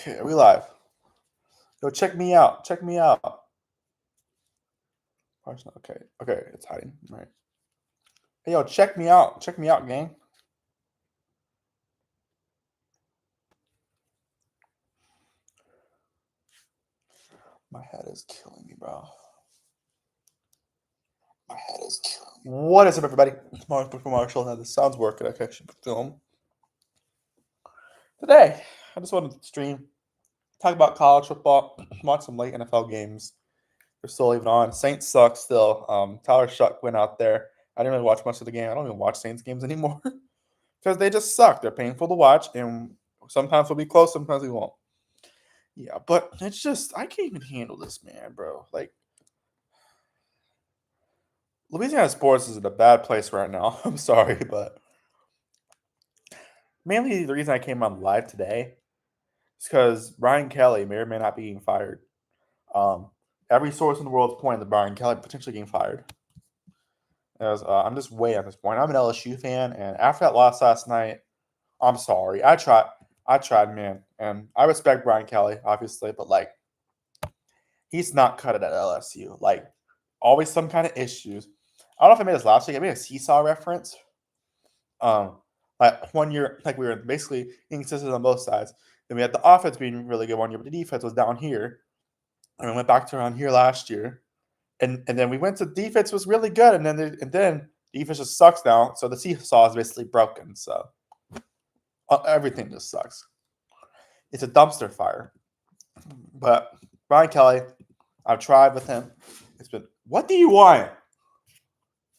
Okay, are we live? Yo, check me out. Check me out. Okay. Okay, it's hiding. All right. Hey, yo, check me out. Check me out, gang. My head is killing me, bro. My head is killing me. What is up, everybody? It's Marshall. Now, this sounds working. Okay, I should film. Today, I just wanted to stream, talk about college football, watch some late NFL games. They're still even on. Saints suck still. Tyler Shuck went out there. I didn't really watch much of the game. I don't even watch Saints games anymore because they just suck. They're painful to watch, and sometimes we'll be close, sometimes we won't. Yeah, but it's just, I can't even handle this, man, bro. Like, Louisiana sports is in a bad place right now. I'm sorry, but mainly the reason I came on live today is because Brian Kelly may or may not be getting fired. Um, every source in the world is pointing to Brian Kelly potentially getting fired. As I'm just way at this point. I'm an LSU fan, and after that loss last night, I'm sorry. I tried, man, and I respect Brian Kelly, obviously, but like, he's not cut it at LSU. Like, always some kind of issues. I don't know if I made this last week. I made a seesaw reference. Like 1 year, like we were basically inconsistent on both sides. Then we had the offense being really good 1 year, but the defense was down here. And we went back to around here last year. And then we went to defense was really good, and then defense just sucks now. So the seesaw is basically broken. So everything just sucks. It's a dumpster fire. But Brian Kelly, I've tried with him. It's been, what do you want?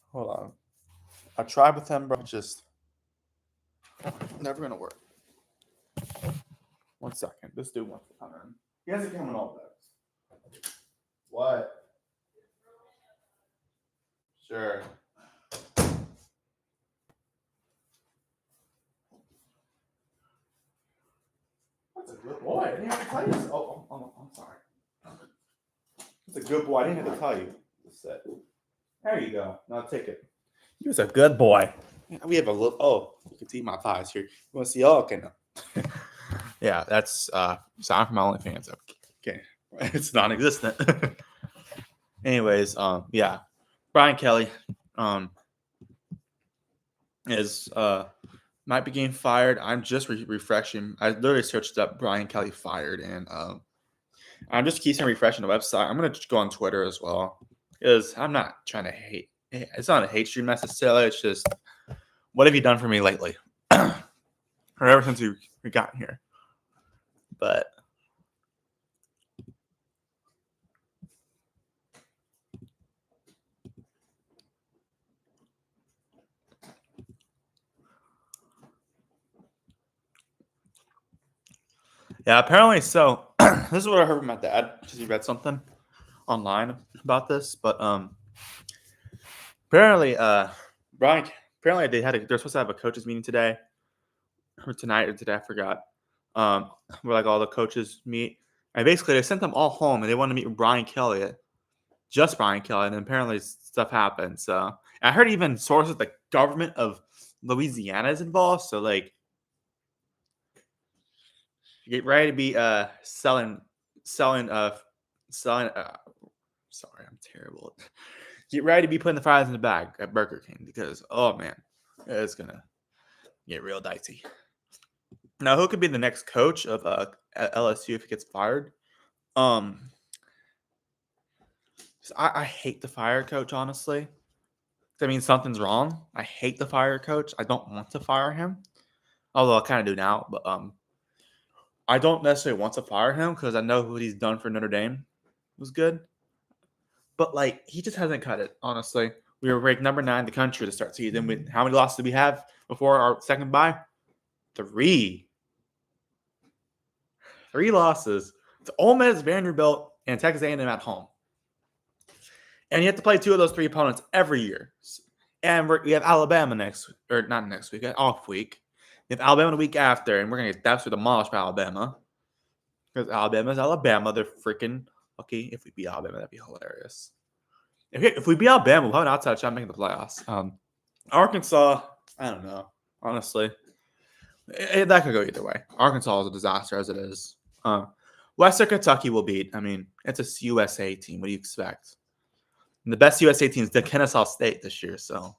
Hold on. I've tried with him, bro. It's just never gonna work. 1 second. This dude wants to come in. He hasn't come in all day. What? Sure. That's a good boy. I didn't have to tell you this. Oh, I'm sorry. That's a good boy. I didn't have to tell you. There you go. Now take it. He was a good boy. We have a little. Oh, you can see my thighs here. You want to see? Oh, okay. No. Yeah, that's sound from my OnlyFans. Okay, it's non-existent. Anyways, yeah, Brian Kelly, is might be getting fired. I'm just refreshing. I literally searched up Brian Kelly fired, and I'm just keeping refreshing the website. I'm gonna go on Twitter as well because I'm not trying to hate. It's not a hate stream necessarily. It's just, what have you done for me lately, or ever since we got here? But yeah, apparently so. This is what I heard from my dad because he read something online about this. But apparently, Brian. Apparently, they're supposed to have a coaches meeting today, or tonight, or today. I forgot. Where like all the coaches meet, and basically they sent them all home, and they wanted to meet with Brian Kelly, just Brian Kelly, and apparently stuff happened. So I heard even sources the government of Louisiana is involved. So like, get ready to be selling. Sorry, I'm terrible. Get ready to be putting the fries in the bag at Burger King because, oh man, it's gonna get real dicey. Now, who could be the next coach of LSU if he gets fired? I hate the fire coach, honestly. I mean, something's wrong. I hate the fire coach. I don't want to fire him, although I kind of do now. But I don't necessarily want to fire him because I know what he's done for Notre Dame was good. But like, he just hasn't cut it. Honestly, we were ranked number 9 in the country to start season. How many losses did we have before our second bye? 3. 3 losses to Ole Miss, Vanderbilt, and Texas A&M at home. And you have to play 2 of those 3 opponents every year. And we have Alabama not next week, off week. We have Alabama the week after, and we're going to get absolutely demolished by Alabama. Because Alabama's Alabama. They're freaking lucky. If we beat Alabama, that'd be hilarious. If we beat Alabama, we'll have an outside shot making the playoffs. Arkansas, I don't know. Honestly, that could go either way. Arkansas is a disaster as it is. Western Kentucky will beat. I mean, it's a USA team. What do you expect? And the best USA team is the Kennesaw State this year. So,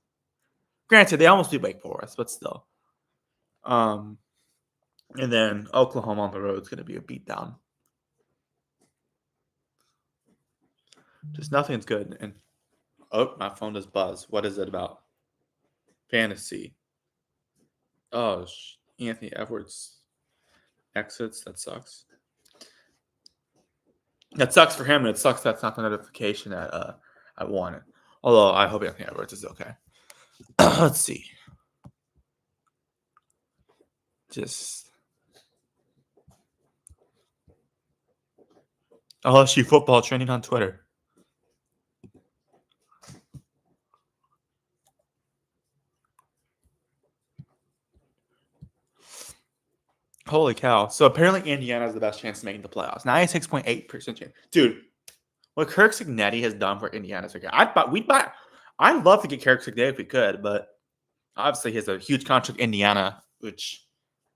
granted, they almost beat Wake Forest, but still. And then Oklahoma on the road is going to be a beatdown. Just nothing's good. And oh, my phone does buzz. What is it about? Fantasy. Oh, Anthony Edwards exits. That sucks. That sucks for him, and it sucks that's not the notification that I wanted. Although I hope Anthony Edwards is okay. Let's see. Just LSU football trending on Twitter. Holy cow. So apparently Indiana has the best chance of making the playoffs. 96.8% chance. Dude, what Kirk Cignetti has done for Indiana is okay. I'd love to get Kirk Cignetti if we could, but obviously he has a huge contract in Indiana, which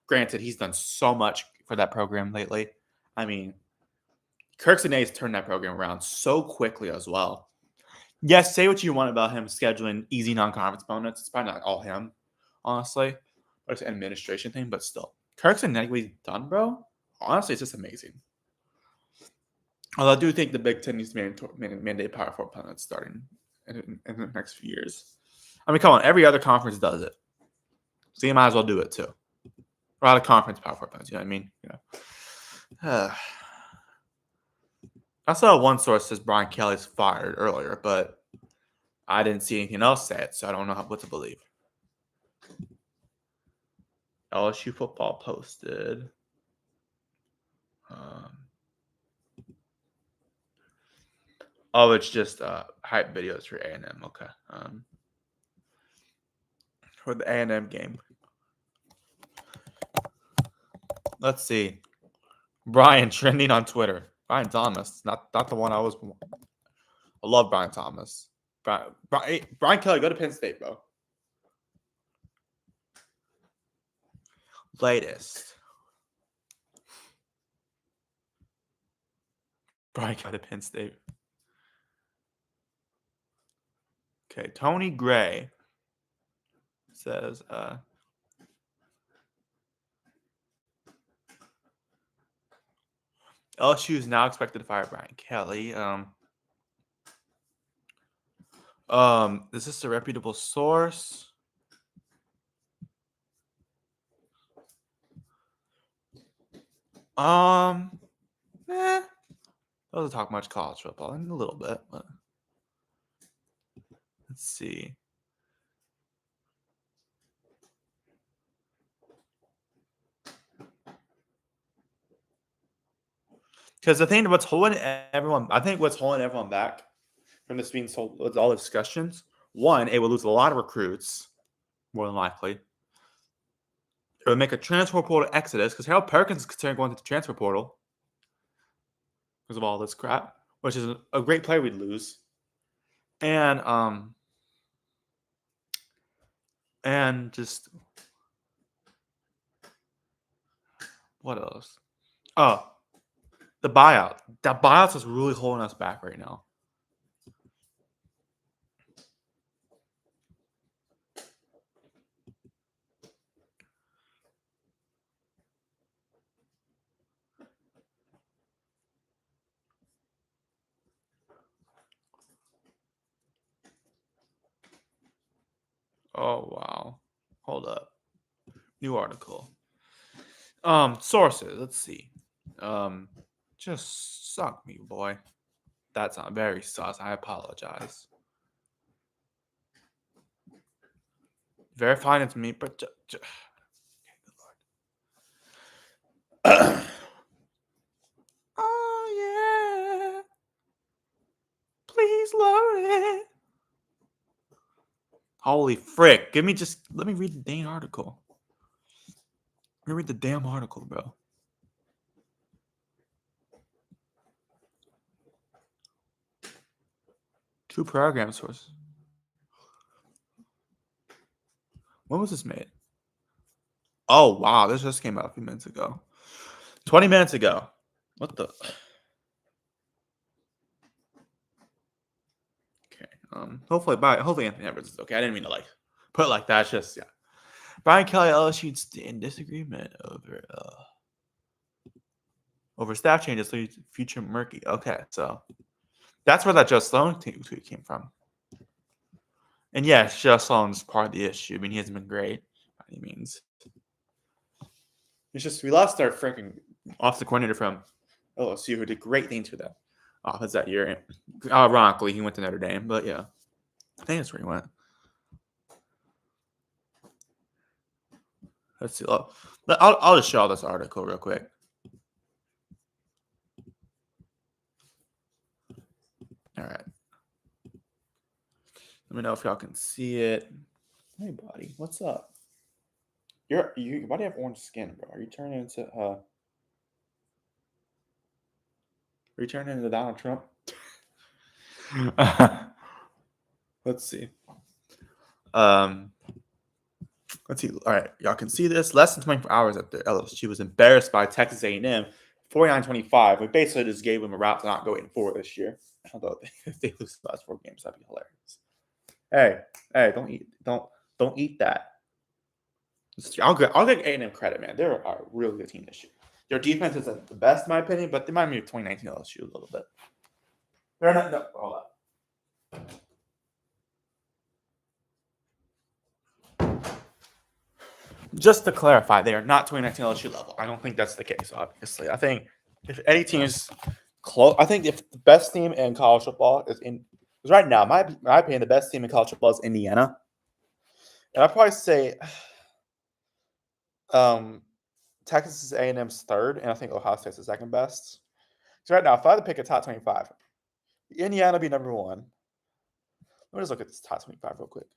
granted he's done so much for that program lately. I mean, Kirk Cignetti's turned that program around so quickly as well. Yes, say what you want about him scheduling easy non-conference opponents. It's probably not all him, honestly. It's an administration thing, but still. Kirk Cignetti, what he's done, bro, honestly, it's just amazing. Although I do think the Big Ten needs to mandate Power 4 opponents starting in the next few years. I mean, come on, every other conference does it. So you might as well do it too. Or out of conference Power 4 opponents, you know what I mean? I saw one source says Brian Kelly's fired earlier, but I didn't see anything else say it, so I don't know what to believe. LSU football posted. It's just hype videos for A&M. Okay. For the A&M game. Let's see. Brian trending on Twitter. Brian Thomas, not the one I was. I love Brian Thomas. Brian Kelly, go to Penn State, bro. Latest. Brian Kelly to Penn State. Okay, Tony Gray says, LSU is now expected to fire Brian Kelly. Is this a reputable source? Doesn't talk much college football in a little bit, but let's see. Because the thing what's holding everyone back from this being sold with all the discussions, one, it will lose a lot of recruits, more than likely. It would make a transfer portal exodus because Harold Perkins is considering going to the transfer portal because of all this crap, which is a great player we'd lose. And just what else? Oh, the buyout. That buyout is really holding us back right now. Oh, wow. Hold up. New article. Sources. Let's see. Just suck me, boy. That's not very sus. I apologize. Verifying it's me, but oh yeah. Please load it. Holy frick. Let me read the damn article. Let me read the damn article, bro. Two program sources. When was this made? Oh, wow. This just came out a few minutes ago. 20 minutes ago. What the? Okay. Hopefully Anthony Edwards is okay. I didn't mean to put it like that. It's just yeah. Brian Kelly LSU's in disagreement over staff changes leads future murky. Okay, so that's where that Joe Sloan tweet came from. And yes, Joe Sloan's part of the issue. I mean, he hasn't been great by any means. It's just we lost our freaking offensive coordinator from LSU who did great things for the offense that year. Ironically, he went to Notre Dame, but yeah, I think that's where he went. Let's see. I'll just show this article real quick. All right. Let me know if y'all can see it. Hey, buddy, what's up? Why do you have orange skin, bro? Are you turning into Donald Trump? Let's see. Let's see. All right, y'all can see this. Less than 24 hours after LSU was embarrassed by Texas A&M, 49-25. We basically just gave them a route to not go 8-4 this year. Although if they lose the last 4 games, that'd be hilarious. Hey, don't eat that. I'll give A&M credit, man. They're a really good team this year. Their defense isn't the best, in my opinion, but they might be 2019 LSU a little bit. They're not. No, hold up. Just to clarify, they are not 2019 LSU level. I don't think that's the case, obviously. I think if any team is close, I think if the best team in college football is right now, my opinion, the best team in college football is Indiana. And I'd probably say Texas A&M's third, and I think Ohio State's the second best. So right now, if I had to pick a top 25, Indiana would be number 1. Let me just look at this top 25 real quick.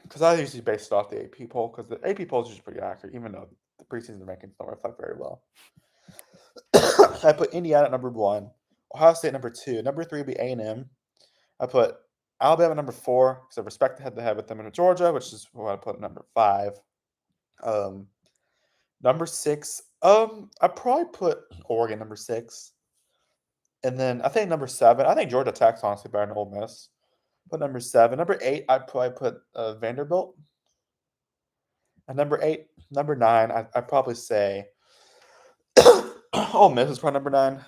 Because I usually base it off the AP poll, because the AP poll is usually pretty accurate, even though the preseason rankings don't reflect very well. I put Indiana at number 1, Ohio State number 2, number 3 would be A&M. I put Alabama number 4, because I respect the head-to-head with them in Georgia, which is what I put number 5. Number 6, I probably put Oregon number 6. And then I think number 7, I think Georgia Tech's honestly better than Ole Miss. Put number 7. Number 8, I'd probably put Vanderbilt. And number 9, I'd probably say Ole Miss is probably number 9.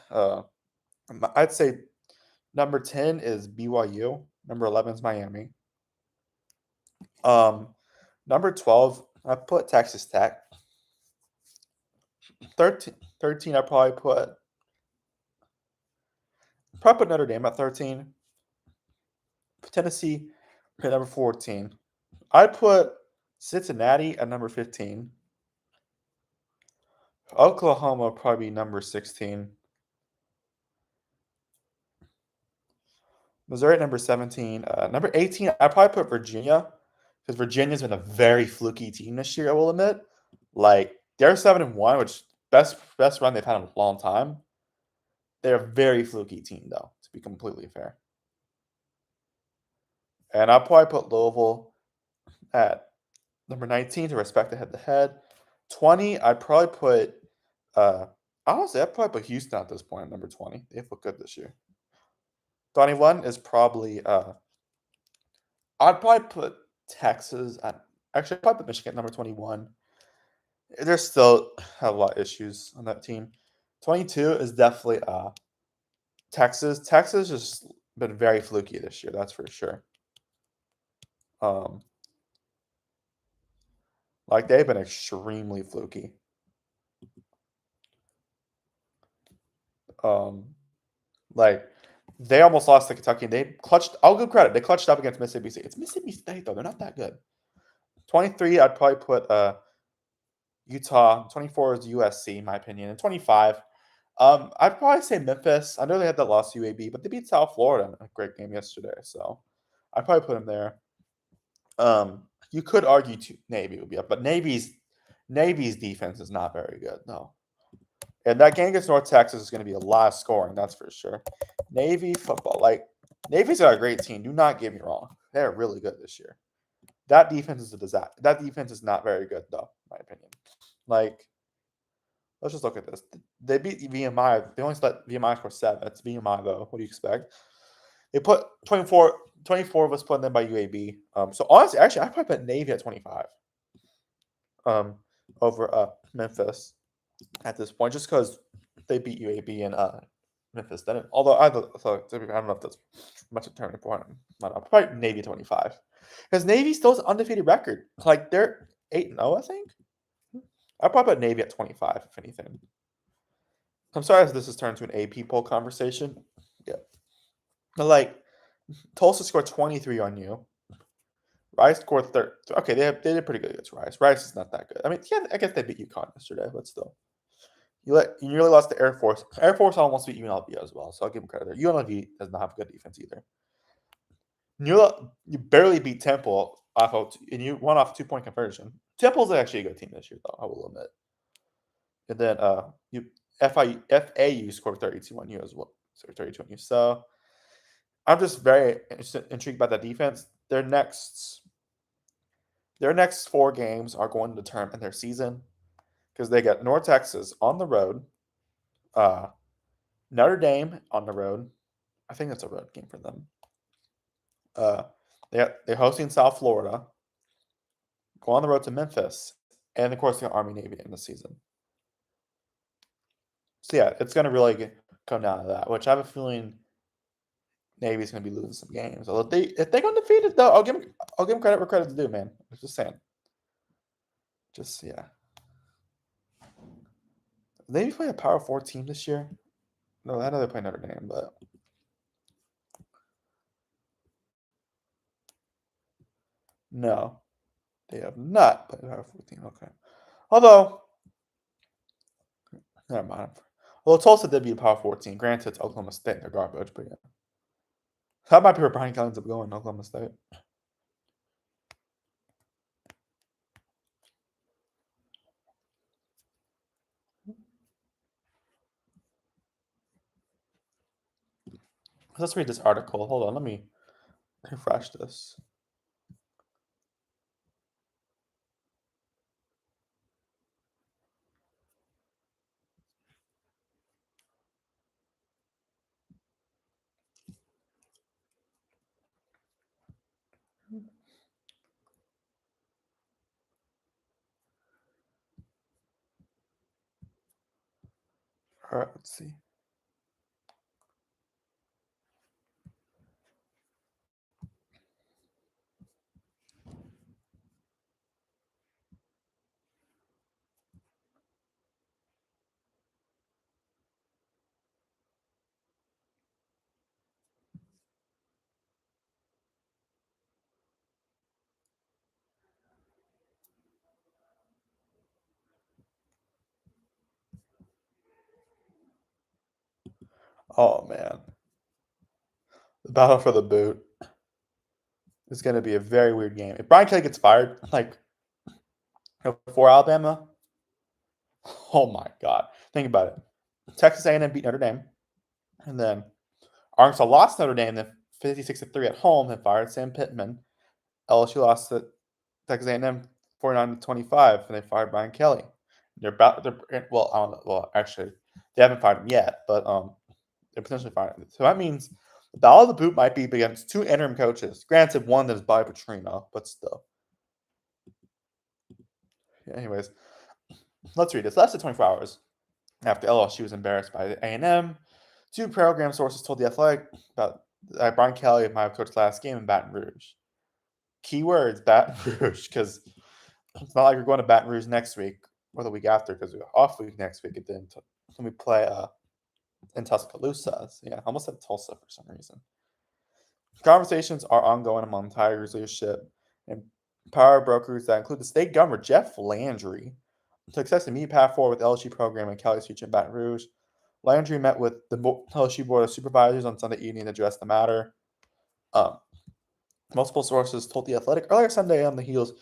I'd say number 10 is BYU. Number 11 is Miami. Number 12, I put Texas Tech. 13 I probably put Notre Dame at 13. Tennessee at number 14. I'd put Cincinnati at number 15. Oklahoma would probably be number 16. Missouri at number 17. Number 18, I'd probably put Virginia, because Virginia's been a very fluky team this year, I will admit. Like, they're 7-1, which best run they've had in a long time. They're a very fluky team, though, to be completely fair. And I'll probably put Louisville at number 19 to respect the head-to-head. 20, I'd probably put honestly, I'd probably put Houston at this point at number 20. They've looked good this year. 21 is probably I'd probably put Texas at actually I'd probably put Michigan at number 21. There's still have a lot of issues on that team. 22 is definitely Texas. Texas has been very fluky this year, that's for sure. Like, they've been extremely fluky. Like, they almost lost to Kentucky. They clutched. I'll give credit. They clutched up against Mississippi State. It's Mississippi State, though. They're not that good. 23, I'd probably put Utah. 24 is USC, in my opinion. And 25, I'd probably say Memphis. I know they had that loss to UAB, but they beat South Florida in a great game yesterday. So I'd probably put them there. You could argue Navy would be up, but Navy's defense is not very good, no. And that game against North Texas is going to be a lot of scoring, that's for sure. Navy football, like, Navy's got a great team. Do not get me wrong. They're really good this year. That defense is a disaster. That defense is not very good, though, in my opinion. Like, let's just look at this. They beat VMI. They only let VMI score 7. It's VMI, though. What do you expect? They put 24 was put in them by UAB. So honestly, actually, I probably put Navy at 25 um, over Memphis at this point, just because they beat UAB and Memphis didn't. Although I don't know if that's much of a turning point. Probably Navy 25 because Navy still has an undefeated record. Like they're 8-0, I think. I probably put Navy at 25 if anything. I'm sorry if this has turned to an AP poll conversation. Yeah, but like Tulsa scored 23 on you. Rice scored 30. Okay, they did pretty good against Rice. Rice is not that good. I mean, yeah, I guess they beat UConn yesterday, but still. You nearly lost to Air Force. Air Force almost beat UNLV as well, so I'll give them credit there. UNLV does not have good defense either. You barely beat Temple and you won off 2-point conversion. Temple's actually a good team this year, though, I will admit. And then FAU scored 32 on you as well. So 32 on you. So I'm just very intrigued by that defense. Their next 4 games are going to determine their season because they get North Texas on the road, Notre Dame on the road. I think that's a road game for them. They're hosting South Florida, go on the road to Memphis, and of course they got Army Navy in the season. So yeah, it's going to really come down to that, which I have a feeling Navy's going to be losing some games. Although if they go undefeated, though, I'll give them credit where credit's due, man. I'm just saying. Just yeah. Navy play a Power 4 team this year? No, I know they play Notre Dame, but no, they have not played a Power 4 team. Okay, although never mind. Well, Tulsa did beat a Power 4 team. Granted, it's Oklahoma State. They're garbage, but yeah. That might be where Brian Kelly ends up going, Oklahoma State. Let's read this article. Hold on, let me refresh this. All right, let's see. Oh man, the battle for the boot is going to be a very weird game. If Brian Kelly gets fired, like for Alabama, oh my god, think about it. Texas A&M beat Notre Dame, and then Arkansas lost Notre Dame, then 56-3 at home, then fired Sam Pittman. LSU lost to Texas A&M 49-25, and they fired Brian Kelly. They're I don't know. Well, actually, they haven't fired him yet, but they're potentially firing him. So that means the battle of the boot might be against 2 interim coaches. Granted, one that is Bobby Petrino, but still. Yeah, anyways, let's read this. Less than 24 hours after LSU was embarrassed by A&M, 2 program sources told The Athletic about Brian Kelly might have coached last game in Baton Rouge. Keywords, Baton Rouge, because it's not like we're going to Baton Rouge next week or the week after because we're off week next week. And then we play in Tuscaloosa. So yeah, I almost said Tulsa for some reason. Conversations are ongoing among Tigers leadership and power brokers that include the state governor, Jeff Landry, to access the immediate path forward with LSU program and Kelly's future in Baton Rouge. Landry met with the LSU Board of Supervisors on Sunday evening to address the matter. Multiple sources told The Athletic earlier Sunday on the heels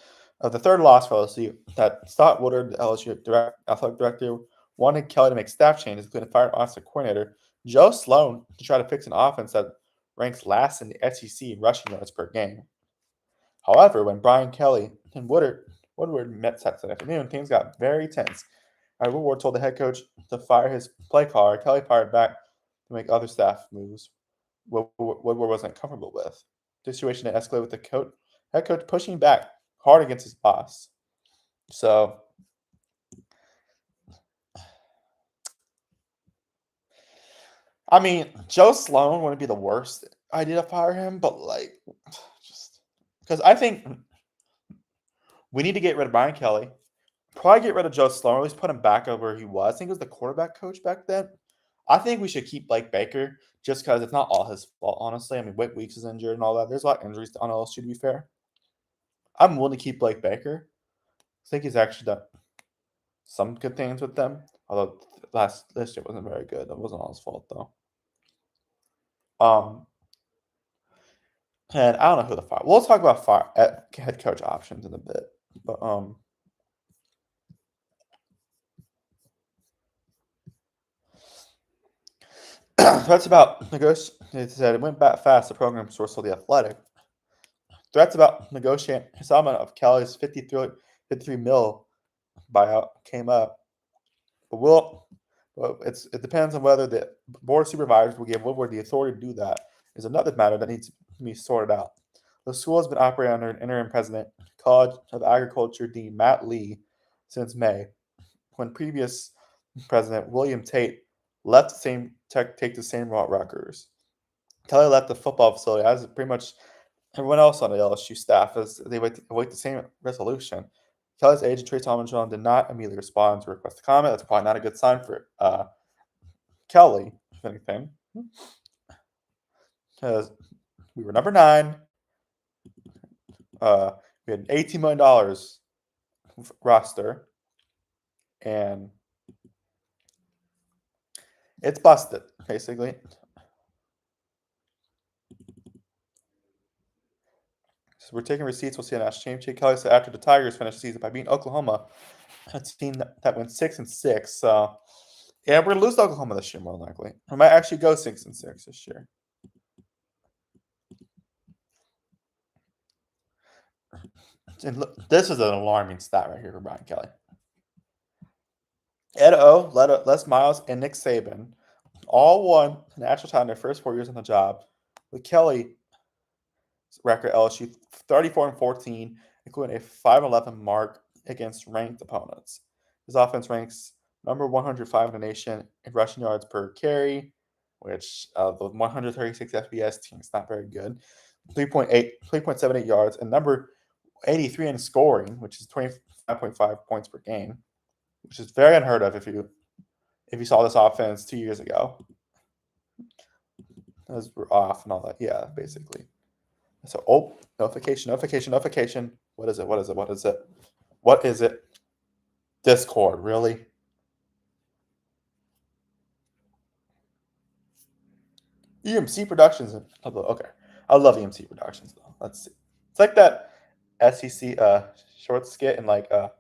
of the 3rd loss for LSU that Scott Woodard, the LSU athletic director, wanted Kelly to make staff changes, including fire offensive coordinator Joe Sloan, to try to fix an offense that ranks last in the SEC in rushing yards per game. However, when Brian Kelly and Woodard Woodward met Saturday afternoon. Things got very tense. Woodward told the head coach to fire his play caller. Kelly fired back to make other staff moves Woodward wasn't comfortable with. The situation had escalated with the head coach pushing back hard against his boss. So, I mean, Joe Sloan wouldn't be the worst idea to fire him, but just because I think we need to get rid of Brian Kelly. Probably get rid of Joe Sloan, or at least put him back over where he was. I think he was the quarterback coach back then. I think we should keep Blake Baker just because it's not all his fault, honestly. I mean, Whit Weeks is injured and all that. There's a lot of injuries on LSU, to be fair. I'm willing to keep Blake Baker. I think he's actually done some good things with them. Although this year wasn't very good. That wasn't all his fault, though. And I don't know who the fire. We'll talk about head coach options in a bit. But threats about it said it went back fast. The program source told The Athletic. Threats about negotiating settlement of Kelly's 53 mil buyout came up. But it depends on whether the board of supervisors will give Woodward the authority to do that. Is another matter that needs to be sorted out. The school has been operating under an interim president, College of Agriculture Dean Matt Lee, since May, when previous president William Tate left take the same route Rutgers. Kelly left the football facility, as pretty much everyone else on the LSU staff, as they await the same resolution. Kelly's agent, Trace Armstrong, did not immediately respond to request a comment. That's probably not a good sign for Kelly, if anything. Because we were number 9. We had an $18 million roster. And it's busted, basically. So we're taking receipts. We'll see a national championship. Kelly said after the Tigers finished the season by beating Oklahoma, a team that went 6-6. So, yeah, we're going to lose to Oklahoma this year, more likely. We might actually go 6-6 this year. And look, this is an alarming stat right here for Brian Kelly. Ed O, Les Miles, and Nick Saban all won national title in their first 4 years on the job. With Kelly record LSU 34-14, including a 5-11 mark against ranked opponents. His offense ranks number 105 in the nation in rushing yards per carry, which the 136 FBS team is not very good. 3.78 yards, and number 83 in scoring, which is 25.5 points per game, which is very unheard of if you saw this offense 2 years ago. As we're off and all that. Yeah, basically. So, notification. What is it? Discord, really? EMC Productions. Okay. I love EMC Productions, though. Let's see. It's like that SEC short skit and the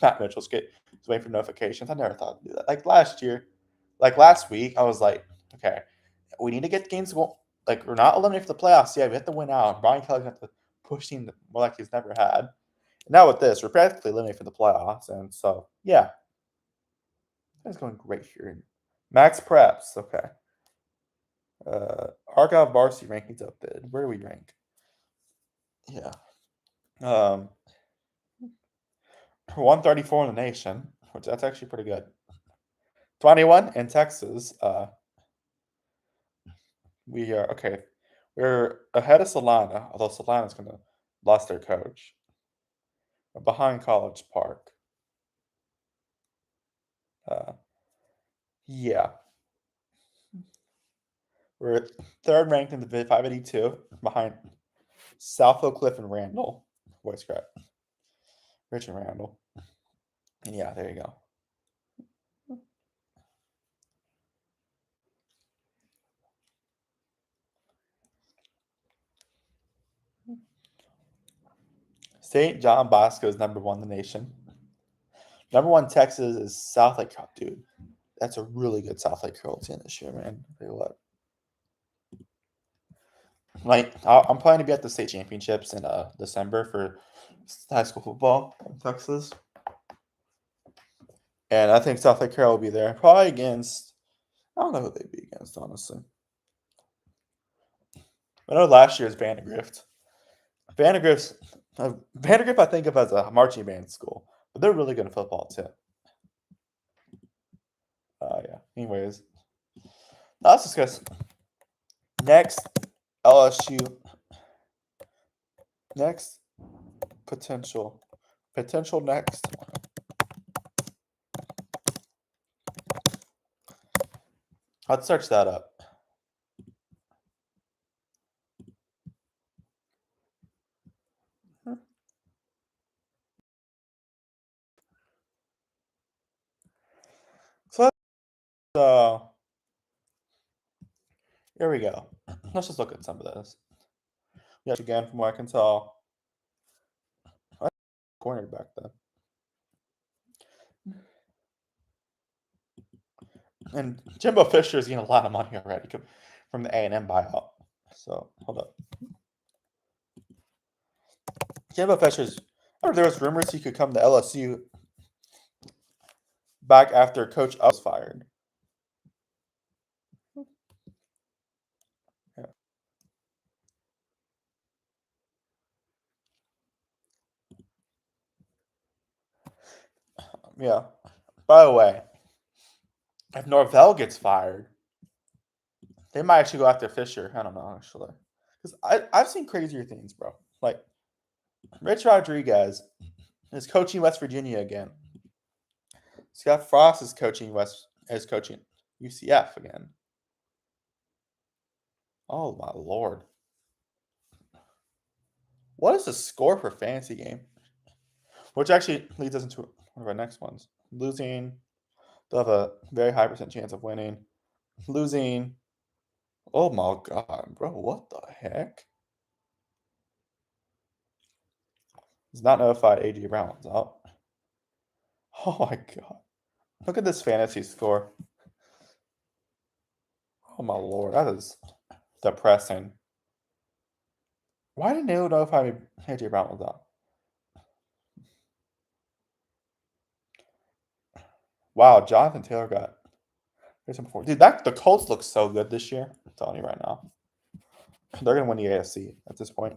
Matt Mitchell skit. Just waiting for notifications. I never thought to do that. Last week, I was like, okay, we need to get games going. We're not eliminated for the playoffs yet. We have to win out. Brian Kelly's going to push team more like he's never had. And now with this, we're practically eliminated for the playoffs. And so, yeah. It's going great here. Max Preps. Okay. Argyle varsity rankings updated. Where do we rank? Yeah. 134 in the nation, which that's actually pretty good. 21 in Texas. We are okay. We're ahead of Solana, although Solana's gonna lost their coach. We're behind College Park. Yeah. We're third ranked in the 582, behind South Oak Cliff and Randall. Voice crack. Rich and Randall. And yeah, there you go. St. John Bosco is number 1 in the nation. Number 1 Texas is South Lake. Dude, that's a really good South Lake Curl team this year, man. Tell you what. I'm planning to be at the state championships in December for It's high school football in Texas. And I think South Lake Carroll will be there. Probably against, I don't know who they'd be against, honestly. I know last year's Vandergrift. Vandergrift, I think of as a marching band school, but they're really good at football too. Yeah. Anyways, let's discuss next LSU. Next potential next. Let's search that up. So here we go. Let's just look at some of this. Yes, again, from what I can tell, I cornered back then. And Jimbo Fisher is getting a lot of money already from the A&M buyout. So hold up. Jimbo Fisher's. I remember there was rumors he could come to LSU back after Coach was fired. Yeah. Yeah. By the way, if Norvell gets fired, they might actually go after Fisher. I don't know, actually. Because I've seen crazier things, bro. Like, Rich Rodriguez is coaching West Virginia again. Scott Frost is coaching UCF again. Oh, my Lord. What is the score for fantasy game? Which actually leads us into one of our next ones. Losing, they'll have a very high % chance of winning. Losing, oh my God, bro, what the heck? He's not notified A.J. Brown's out. Oh my God. Look at this fantasy score. Oh my Lord, that is depressing. Why didn't they notify me A.J. Brown was out? Wow, Jonathan Taylor got. Dude, the Colts look so good this year. I'm telling you right now. They're going to win the AFC at this point.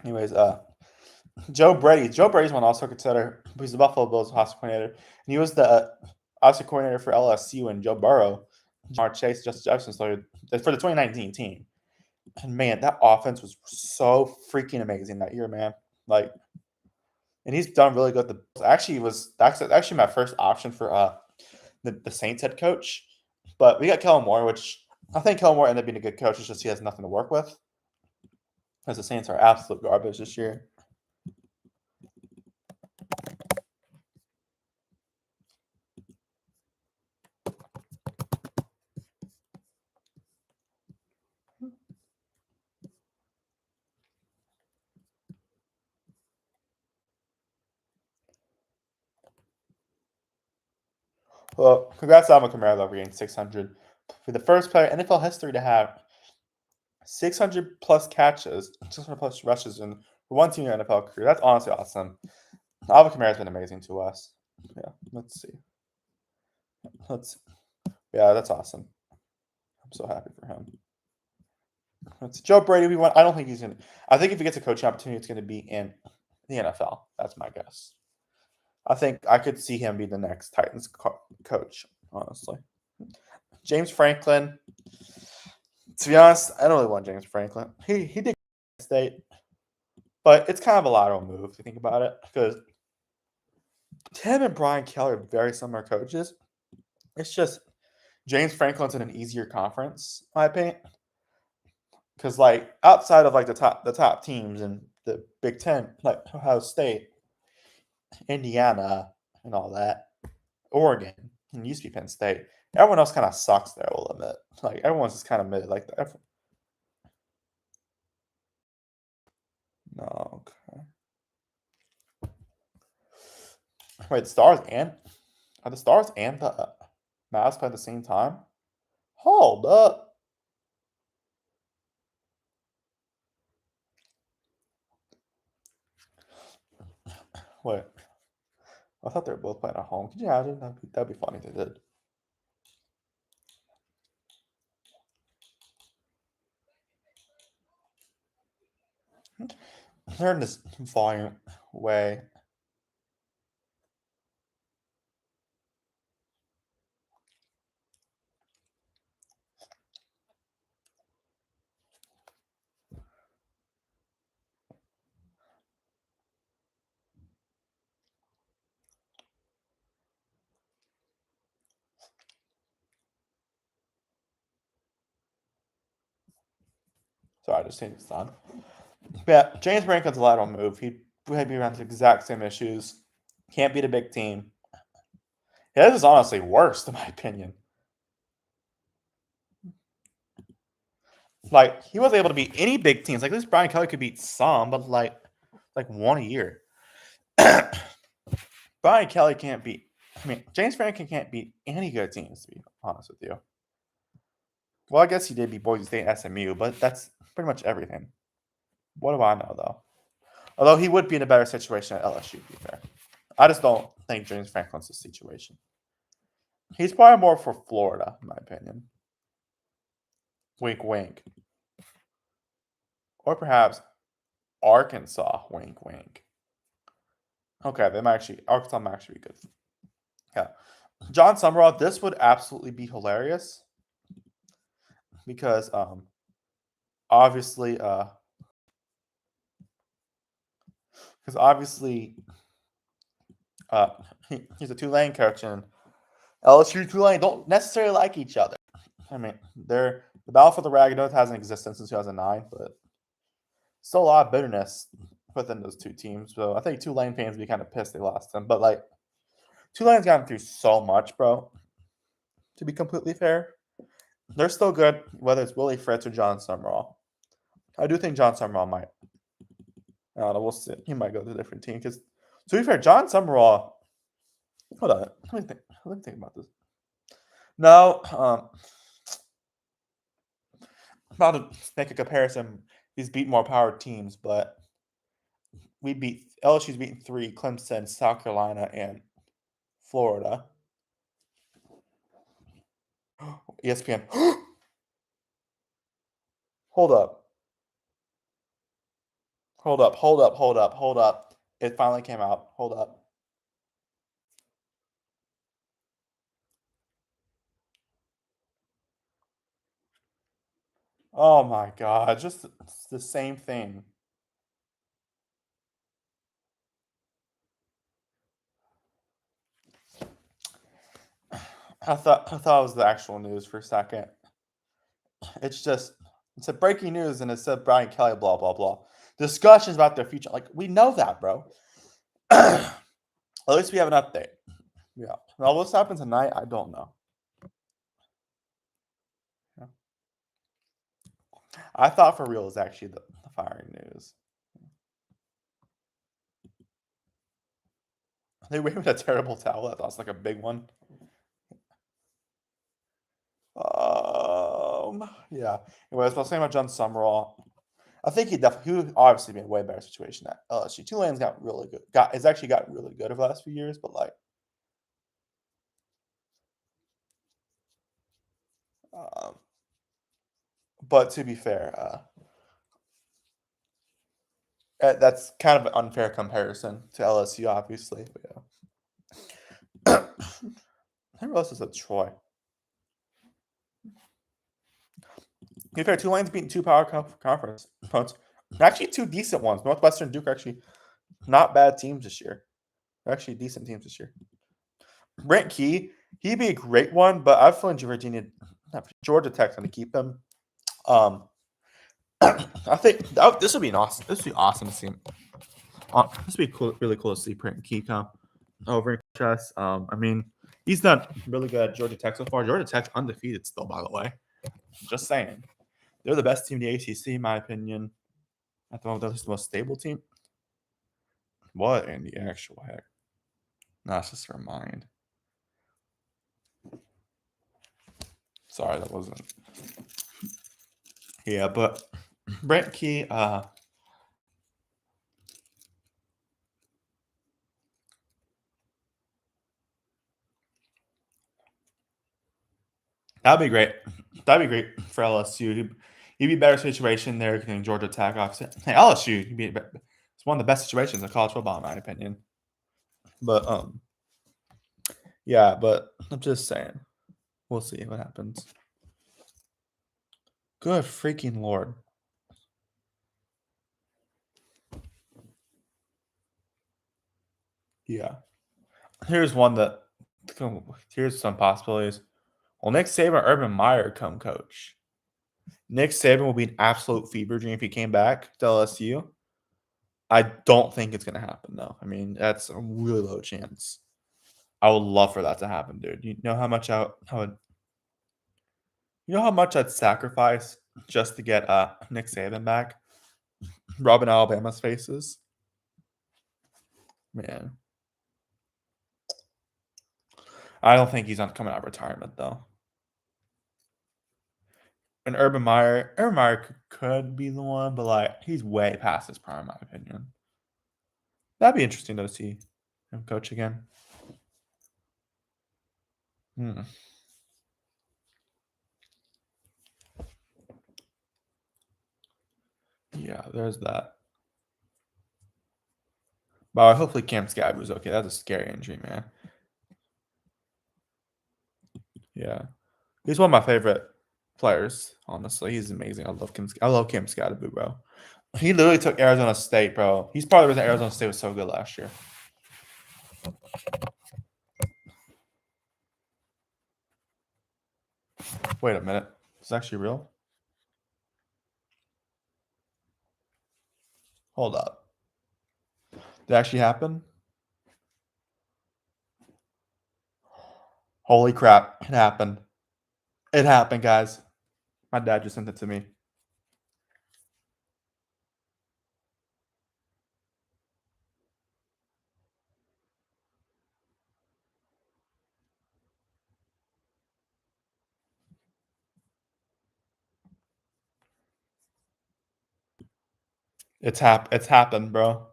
Anyways, Joe Brady. Joe Brady's one also considered. He's the Buffalo Bills offensive coordinator, and he was the offensive coordinator for LSU and Joe Burrow, Jamar Chase, Justin Jefferson started for the 2019 team. And man, that offense was so freaking amazing that year, man. Like, and he's done really good. That's actually my first option for the Saints head coach, but we got Kellen Moore, which I think Kellen Moore ended up being a good coach. It's just he has nothing to work with, because the Saints are absolute garbage this year. Well, congrats to Alvin Kamara though for getting 600 for the first player in NFL history to have 600 plus catches, 600 plus rushes in one senior NFL career. That's honestly awesome. Alvin Kamara has been amazing to us. Yeah, let's see. Yeah, that's awesome. I'm so happy for him. It's Joe Brady. I don't think he's gonna. I think if he gets a coaching opportunity, it's gonna be in the NFL. That's my guess. I think I could see him be the next Titans coach. Honestly, James Franklin. To be honest, I don't really want James Franklin. He did State, but it's kind of a lateral move if you think about it, because him and Brian Kelly are very similar coaches. It's just James Franklin's in an easier conference, in my opinion. Because like outside of like the top teams in the Big Ten, like Ohio State, Indiana, and all that, Oregon, and used to be Penn State. Everyone else kind of sucks there a little bit. Like everyone's just kind of mid. Like no, okay. Wait, the Stars and are the Stars and the Mavs play at the same time? Hold up. Wait, I thought they were both playing at home. Could you imagine? That'd be funny if they did. They're in this volume way. Sorry, I just changed this on. Yeah, James Franklin's a lateral move. He'd be around the exact same issues. Can't beat a big team. Yeah, this is honestly worse, in my opinion. Like, he wasn't able to beat any big teams. Like, at least Brian Kelly could beat some, but like one a year. Brian Kelly can't beat. I mean, James Franklin can't beat any good teams, to be honest with you. Well, I guess he did beat Boise State and SMU, but that's pretty much everything. What do I know, though? Although he would be in a better situation at LSU, to be fair. I just don't think James Franklin's the situation. He's probably more for Florida, in my opinion. Wink, wink. Or perhaps Arkansas, wink, wink. Okay, Arkansas might actually be good. Yeah. John Summerall, this would absolutely be hilarious. Because obviously he's a Tulane coach, and LSU and Tulane don't necessarily like each other. I mean, the battle for the Ragged Oath hasn't existed since 2009, but still a lot of bitterness within those two teams. So I think Tulane fans would be kind of pissed they lost them. But like, Tulane's gotten through so much, bro. To be completely fair, they're still good, whether it's Willie Fritz or John Summerall. I do think John Summerall might. I don't know. We'll see. He might go to a different team because, to be fair, John Summerall. Hold on. Let me think about this. No, I'm about to make a comparison. He's beat more powered teams, but LSU's beaten 3: Clemson, South Carolina, and Florida. ESPN. Hold up. Hold up. Hold up. Hold up. Hold up. It finally came out. Hold up. Oh my god. Just the same thing. I thought it was the actual news for a second. It's a breaking news and it said Brian Kelly, blah, blah, blah. Discussions about their future. Like, we know that, bro. At least we have an update. Yeah. Now, what's happened tonight, I don't know. Yeah. I thought for real was actually the firing news. They waved a terrible towel. I thought it was like a big one. Yeah. Anyways, I was saying about John Summerall. I think he would obviously be in a way better situation at LSU. Tulane's got really good. It's actually got really good over the last few years, but like, but to be fair, that's kind of an unfair comparison to LSU, obviously. But yeah. Who else is at Troy? To be fair, Tulane's beaten 2 power conference opponents. Actually, 2 decent ones. Northwestern and Duke are actually not bad teams this year. They're actually decent teams this year. Brent Key, he'd be a great one, but I've feeling Georgia Tech's going to keep him. I think this would be awesome. This would be awesome to see him. This would be cool, really cool to see Brent Key come over in chess. I mean, he's done really good at Georgia Tech so far. Georgia Tech's undefeated still, by the way. Just saying. They're the best team in the ACC, in my opinion. I thought they're the most stable team. What in the actual heck? No, it's just a remind. Sorry, that wasn't. Yeah, but Brent Key, that'd be great. That'd be great for LSU. He'd be a better situation there getting Georgia Tech off. Hey, LSU, it's one of the best situations in college football, in my opinion. But yeah, but I'm just saying, we'll see what happens. Good freaking lord. Yeah. Here's one that. Here's some possibilities. Will Nick Saban or Urban Meyer come coach? Nick Saban will be an absolute fever dream if he came back to LSU. I don't think it's going to happen, though. I mean, that's a really low chance. I would love for that to happen, dude. You know how much you know how much I'd sacrifice just to get Nick Saban back, rubbing Alabama's faces, man. I don't think he's not coming out of retirement though. And Urban Meyer could be the one, but like he's way past his prime, in my opinion. That'd be interesting though to see him coach again. Hmm. Yeah, there's that. But hopefully Cam Scab was okay. That's a scary injury, man. Yeah, he's one of my favorite players. Honestly, he's amazing. I love Cam Scadaboo, bro. He literally took Arizona State, bro. He's part of the reason Arizona State was so good last year. Wait a minute. It's actually real? Hold up. Did it actually happen? Holy crap. It happened. It happened, guys. My dad just sent it to me. It's happened, bro.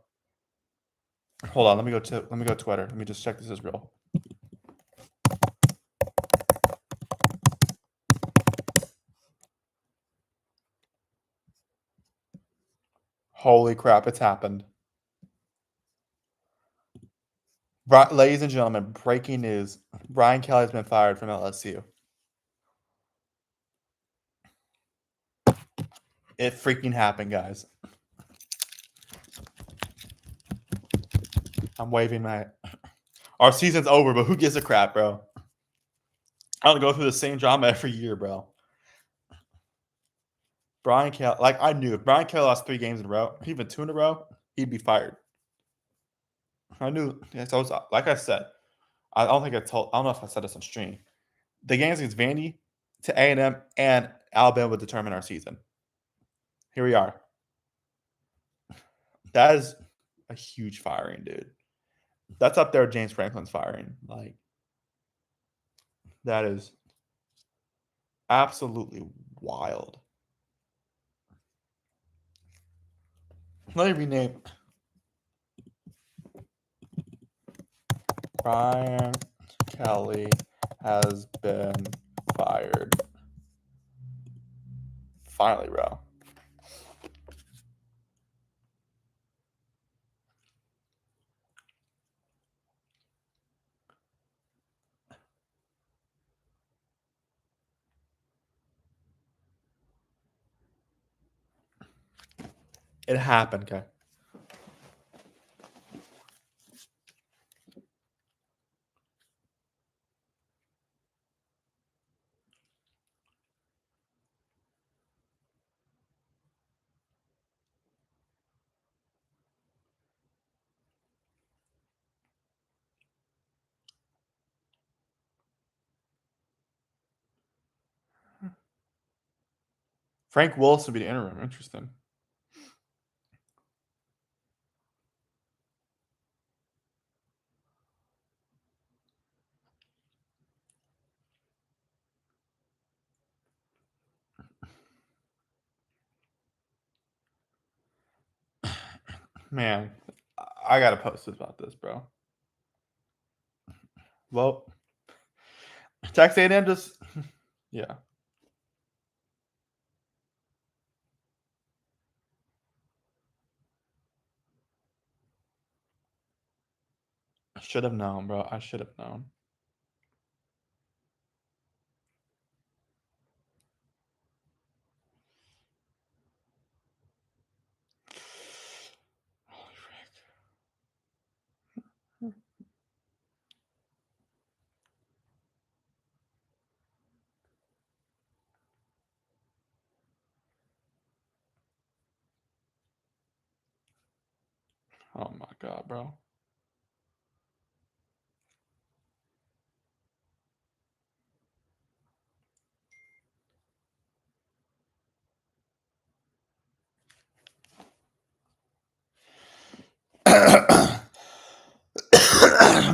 Hold on, let me go to Twitter. Let me just check this is real. Holy crap, it's happened. Ladies and gentlemen, breaking news. Brian Kelly has been fired from LSU. It freaking happened, guys. I'm waving my. Our season's over, but who gives a crap, bro? I don't go through the same drama every year, bro. Brian Kelly, like I knew if Brian Kelly lost 3 games in a row, even 2 in a row, he'd be fired. I knew. Yes, like I said, I don't think I told. I don't know if I said this on stream. The games against Vandy to A&M and Alabama would determine our season. Here we are. That is a huge firing, dude. That's up there with James Franklin's firing. Like, that is absolutely wild. Let me rename Brian Kelly has been fired. Finally, bro. It happened, okay. Frank Wilson will be the interim. Interesting. Man, I gotta post this about this, bro. Well, Texas A&M just, yeah. I should have known, bro. I should have known. Holy frick. Oh my god, bro.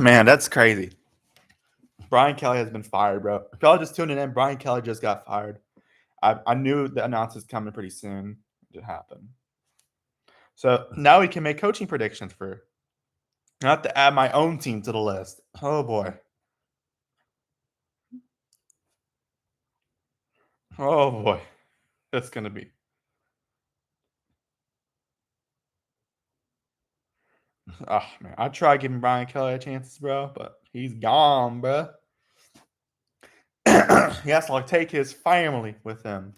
Man, that's crazy. Brian Kelly has been fired, bro. If y'all just tuning in, Brian Kelly just got fired. I knew the announcement's coming pretty soon to happen. So now we can make coaching predictions for. I have to add my own team to the list. Oh boy. Oh boy. It's gonna be. Oh man, I tried giving Brian Kelly a chance, bro, but he's gone, bro. He has to like take his family with him.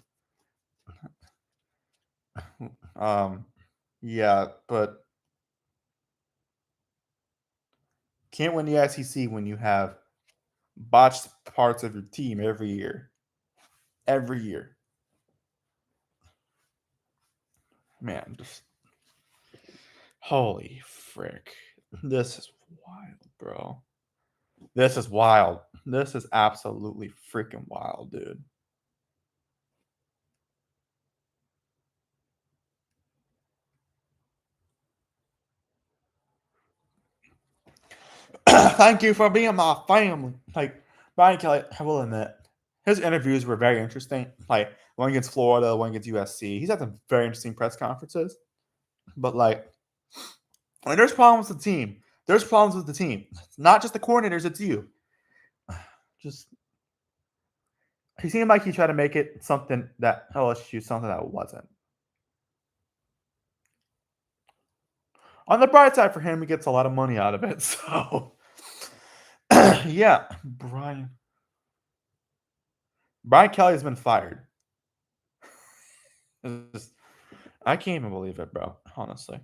Yeah, but can't win the SEC when you have botched parts of your team every year. Every year. Man, just holy frick. This is wild, bro. This is wild. This is absolutely freaking wild, dude. Thank you for being my family. Like, Brian Kelly, I will admit, his interviews were very interesting. Like, one against Florida, one against USC. He's had some very interesting press conferences. But, like, when there's problems with the team, there's problems with the team. It's not just the coordinators, it's you. Just, he seemed like he tried to make it something that LSU, something that wasn't. On the bright side for him, he gets a lot of money out of it. So, yeah, Brian Kelly has been fired. Just, I can't even believe it, bro. Honestly,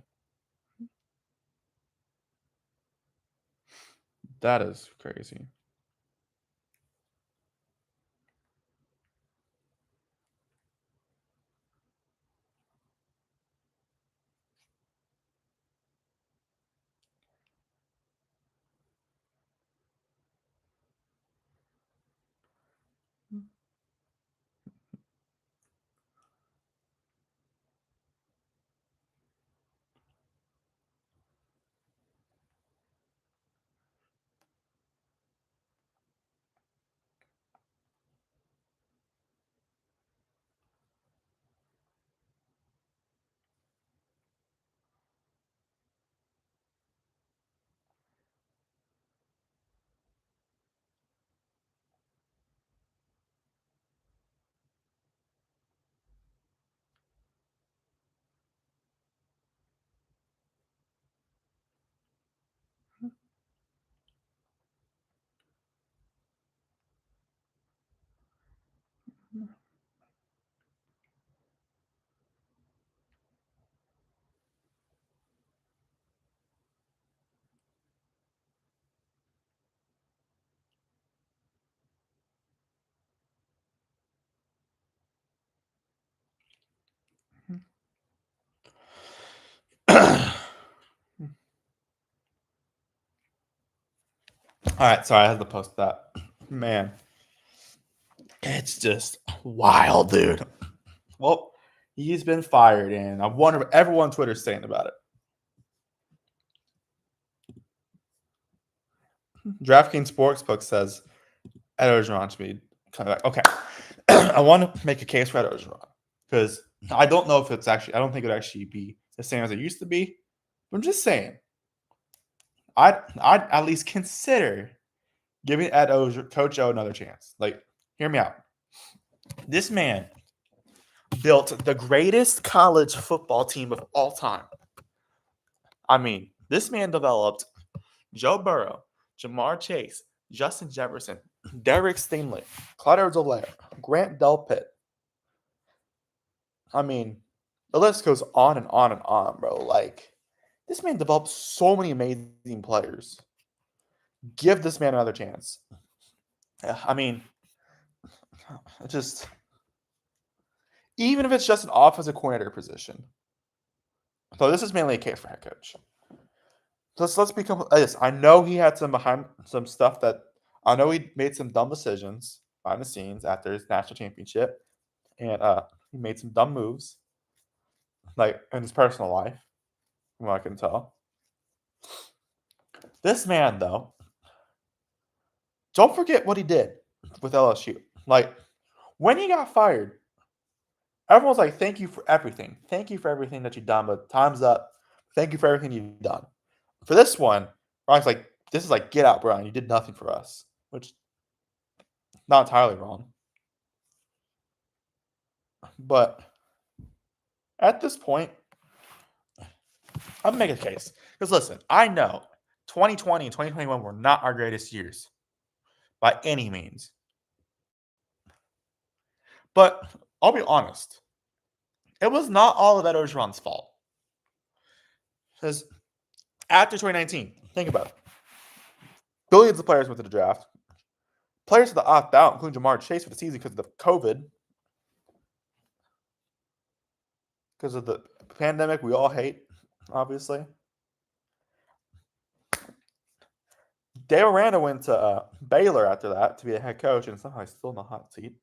that is crazy. All right, sorry, I had to post that. Man, it's just wild, dude. Well, he's been fired, and I wonder what everyone on Twitter's saying about it. DraftKings Sportsbook says Ed Orgeron should be kind of like, okay, I want to make a case for Ed Orgeron because I don't know if it's actually, I don't think it would actually be the same as it used to be, I'm just saying, I'd at least consider giving Coach O another chance. Like, hear me out. This man built the greatest college football team of all time. I mean, this man developed Joe Burrow, Jamar Chase, Justin Jefferson, Derek Stingley, Clyde Edwards-Helaire, Grant Delpit. I mean, the list goes on and on and on, bro. Like, this man developed so many amazing players. Give this man another chance. I mean, just even if it's just an offensive coordinator position. So this is mainly a case for head coach. Let's become this. I know he had some stuff that I know he made some dumb decisions behind the scenes after his national championship, and he made some dumb moves, like in his personal life, from what I can tell. This man, though, don't forget what he did with LSU. Like, when he got fired, everyone's like, thank you for everything. Thank you for everything that you've done, but time's up. Thank you for everything you've done. For this one, Brian's like, this is like, get out, Brian. You did nothing for us, which not entirely wrong. But at this point, I'm making a case. Because listen, I know 2020 and 2021 were not our greatest years by any means. But I'll be honest. It was not all of Ed Orgeron's fault. Because after 2019, think about it. Billions of players went to the draft. Players to the opt-out, including Jamar Chase for the season because of the COVID. Because of the pandemic we all hate, obviously. Dale Aranda went to Baylor after that to be a head coach, and somehow he's still in the hot seat.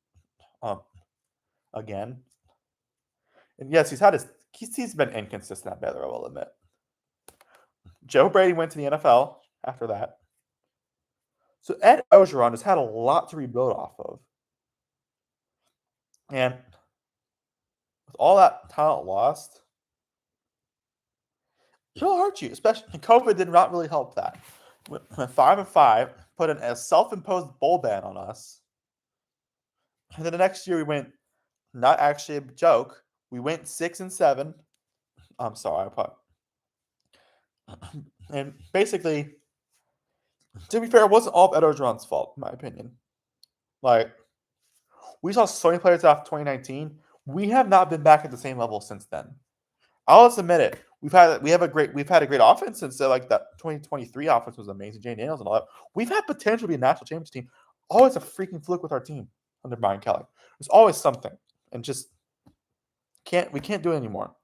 Again. And yes, he's been inconsistent at Baylor, I will admit. Joe Brady went to the NFL after that. So Ed Orgeron has had a lot to rebuild off of. And with all that talent lost, it'll hurt you, especially COVID did not really help that. When 5-5 put a self-imposed bowl ban on us. And then the next year we went, not actually a joke, we went 6-7. I'm sorry, and basically, to be fair, it wasn't all of Ed Orgeron's fault, in my opinion. Like, we saw so many players off 2019. We have not been back at the same level since then. I'll just admit it. We've had a great offense since like that 2023 offense was amazing. Jay Daniels and all that. We've had potential to be a national championship team. Always a freaking fluke with our team under Brian Kelly. There's always something, and just we can't do it anymore.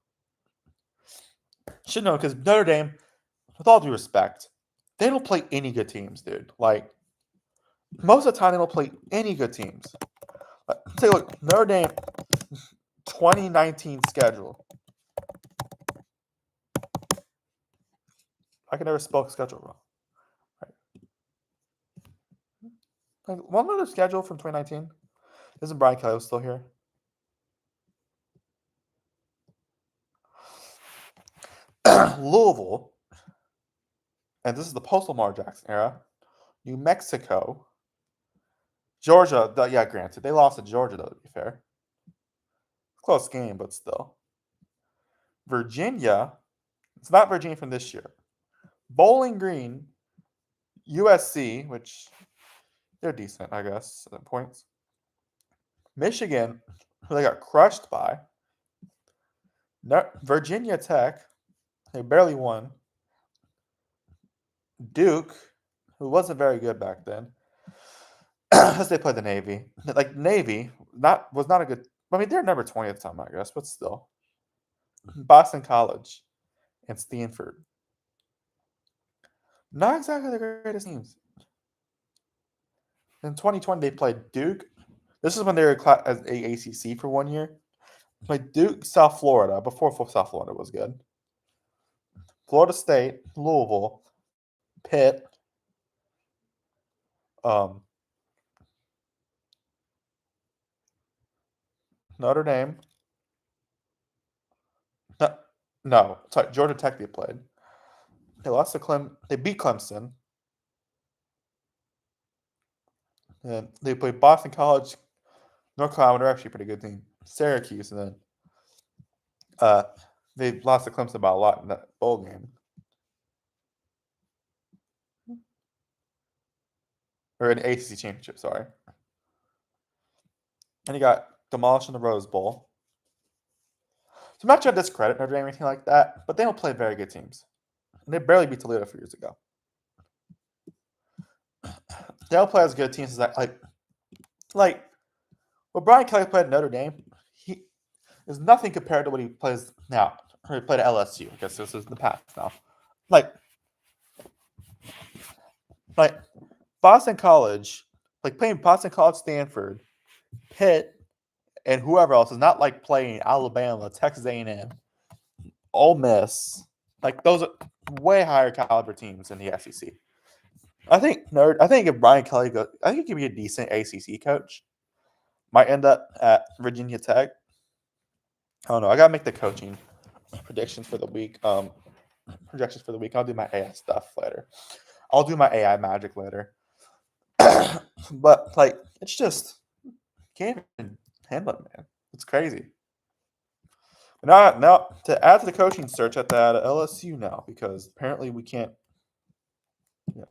Should know because Notre Dame, with all due respect, they don't play any good teams, dude. Like most of the time, they don't play any good teams. Take a look, Notre Dame 2019 schedule. I can never spell schedule wrong. Right. Like, one other schedule from 2019. Isn't Brian Kelly still here? Louisville, and this is the post-Lamar Jackson era. New Mexico, Georgia. Yeah, granted, they lost to Georgia, though, to be fair. Close game, but still. Virginia. It's not Virginia from this year. Bowling Green, USC, which they're decent, I guess, at points. Michigan, who they got crushed by. Virginia Tech, they barely won. Duke, who wasn't very good back then, as they played the Navy. Like Navy, was not a good. I mean, they're number 20 at the time, I guess, but still. Boston College and Stanford. Not exactly the greatest teams. In 2020, they played Duke. This is when they were as a ACC for 1 year. Played Duke, South Florida, before South Florida was good. Florida State, Louisville, Pitt, Notre Dame. No, sorry, Georgia Tech they played. They lost to They beat Clemson. And they played Boston College, North Carolina, they're actually a pretty good team. Syracuse, and then uh, they lost to Clemson by a lot in that bowl game. Or an ACC championship, sorry. And he got demolished in the Rose Bowl. So I'm not trying to discredit Notre Dame or anything like that, but they don't play very good teams. And they barely beat Toledo a few years ago. They don't play as good teams as that. Like what Brian Kelly played at Notre Dame, he is nothing compared to what he plays now. Or he played at LSU. I guess this is the past now. Like Boston College, like playing Boston College, Stanford, Pitt, and whoever else is not like playing Alabama, Texas A&M, Ole Miss. Like those are way higher caliber teams in the SEC. I think if Brian Kelly goes, I think he could be a decent ACC coach. Might end up at Virginia Tech. I don't know. I gotta make the coaching predictions for the week. Projections for the week. I'll do my AI stuff later. I'll do my AI magic later. But like, it's just can't even handle it, man. It's crazy. Now to add to the coaching search at that LSU now because apparently we can't. Yeah.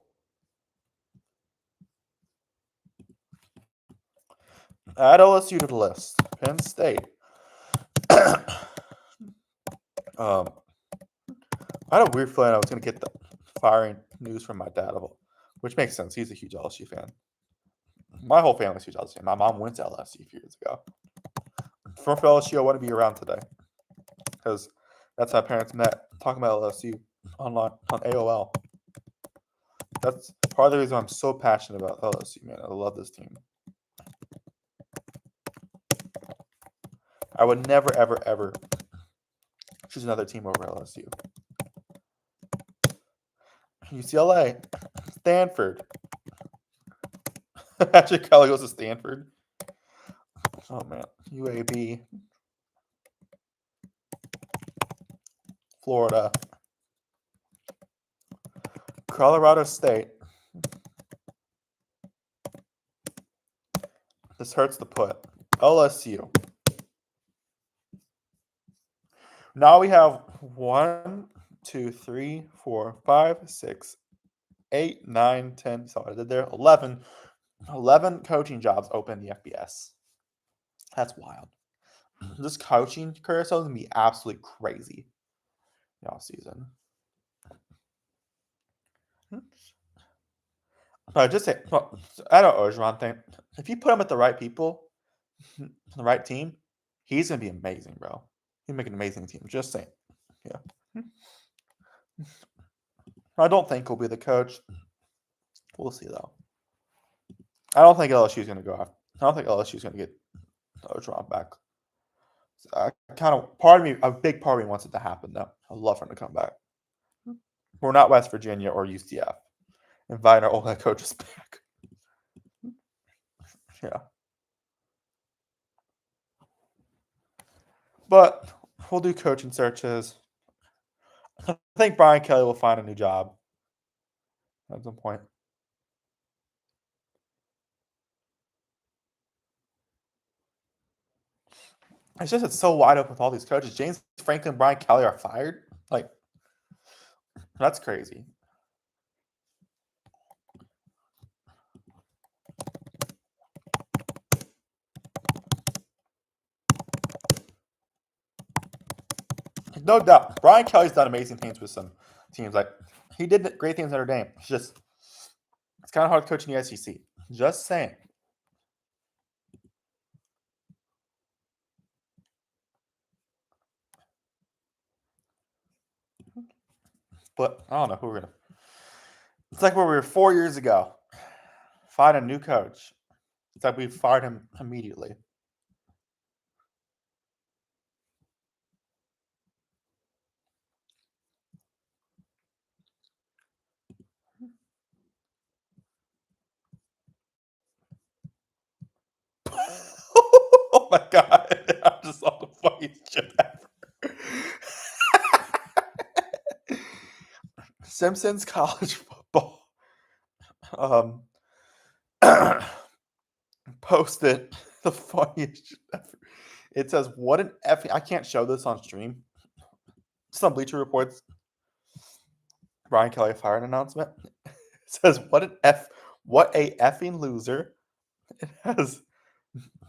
Add LSU to the list. Penn State. I had a weird feeling I was going to get the firing news from my dad, which makes sense. He's a huge LSU fan. My whole family's huge LSU fan. My mom went to LSU a few years ago. For LSU, I want to be around today because that's how parents met talking about LSU online on AOL. That's part of the reason I'm so passionate about LSU, man. I love this team. I would never, ever, ever choose another team over LSU. UCLA, Stanford. Patrick Kelly goes to Stanford. Oh man, UAB, Florida, Colorado State. This hurts to put. LSU. Now we have 1, 2, 3, 4, 5, 6, 8, 9, 10. So I did there 11 coaching jobs open in the FBS. That's wild. This coaching carousel is gonna be absolutely crazy all season. I just say I don't Orgeron thing. If you put him with the right people, the right team, he's gonna be amazing, bro. He'd make an amazing team. Just saying. Yeah. I don't think he'll be the coach. We'll see though. I don't think LSU's gonna go after. I don't think LSU's gonna get Orgeron back. So a big part of me wants it to happen though. I'd love for him to come back. We're not West Virginia or UCF. Invite our old head coaches back. Yeah. But we'll do coaching searches. I think Brian Kelly will find a new job at some point. It's so wide open with all these coaches. James Franklin, Brian Kelly are fired. Like, that's crazy. No doubt. Brian Kelly's done amazing things with some teams. Like, he did great things at Notre Dame. It's kind of hard coaching the SEC. Just saying. But I don't know who we're going to. It's like where we were 4 years ago. Find a new coach. It's like we fired him immediately. Oh my god. I just saw the funniest shit ever. Simpsons college football posted the funniest shit ever. It says, "What an F." I can't show this on stream. Some Bleacher Reports Brian Kelly fired announcement. It says, "What a effing loser." It has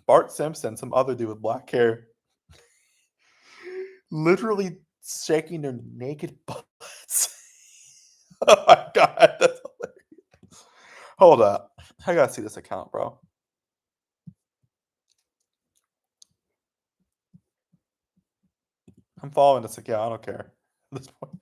Bart Simpson, some other dude with black hair, literally shaking their naked butts. Oh my god, that's hilarious. Hold up. I gotta see this account, bro. I'm following this account. I don't care at this point.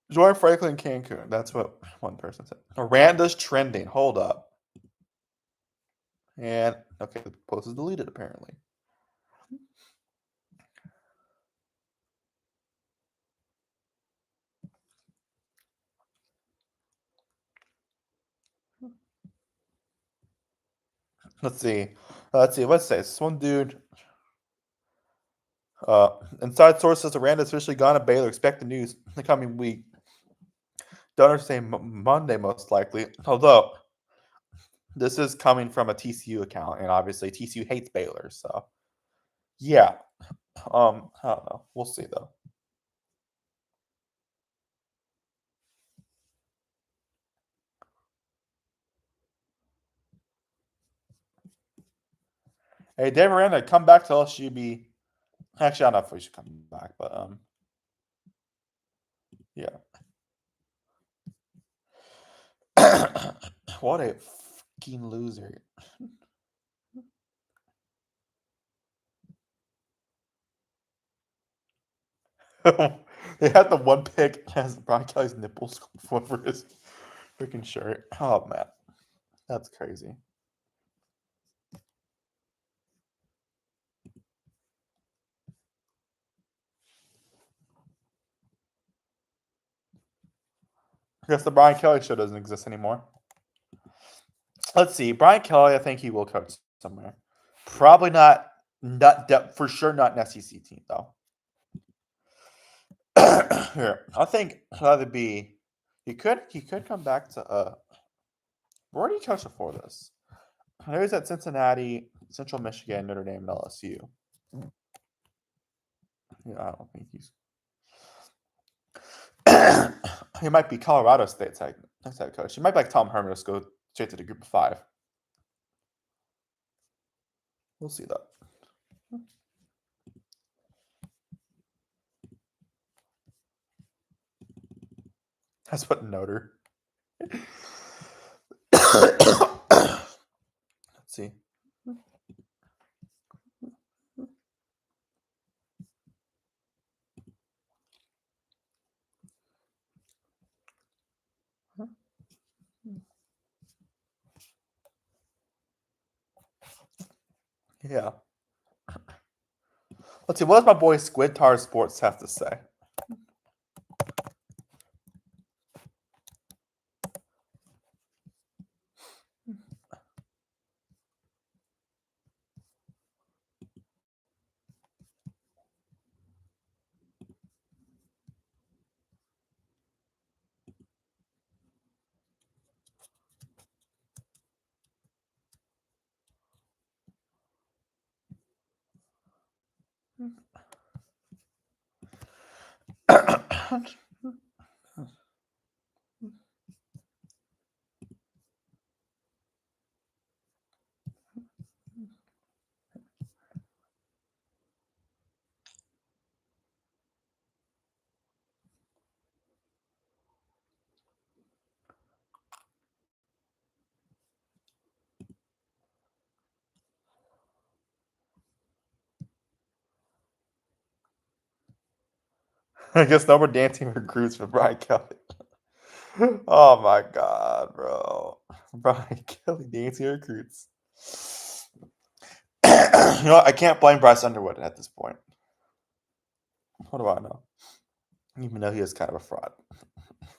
Join Franklin Cancun. That's what one person said. Miranda's trending. Hold up. And okay, the post is deleted apparently. Let's see. Let's say this one dude. Inside sources, Miranda's officially gone to Baylor. Expect the news in the coming week. Don't say Monday, most likely. Although this is coming from a TCU account, and obviously TCU hates Baylor. So yeah, I don't know. We'll see though. Hey, Dave Miranda, come back to LSU. Actually, I don't know if we should come back, but yeah. What a fucking loser. They had the one pick has Brian Kelly's nipples over his freaking shirt. Oh man, that's crazy. I guess the Brian Kelly show doesn't exist anymore. Let's see. Brian Kelly, I think he will coach somewhere. Probably not for sure not an SEC team though. Here, I think that'd be he could come back to where did he coach before this? I know he's at Cincinnati, Central Michigan, Notre Dame, and LSU. Yeah, I don't think he's he might be Colorado State's head coach. He might be like Tom Herman, just go straight to the group of 5. We'll see that. That's what Notre. Let's see. Yeah. Let's see. What does my boy Squid Tar Sports have to say? I guess no more dancing recruits for Brian Kelly. Oh my god, bro. Brian Kelly dancing recruits. You know what? I can't blame Bryce Underwood at this point. What do I know? Even though he is kind of a fraud.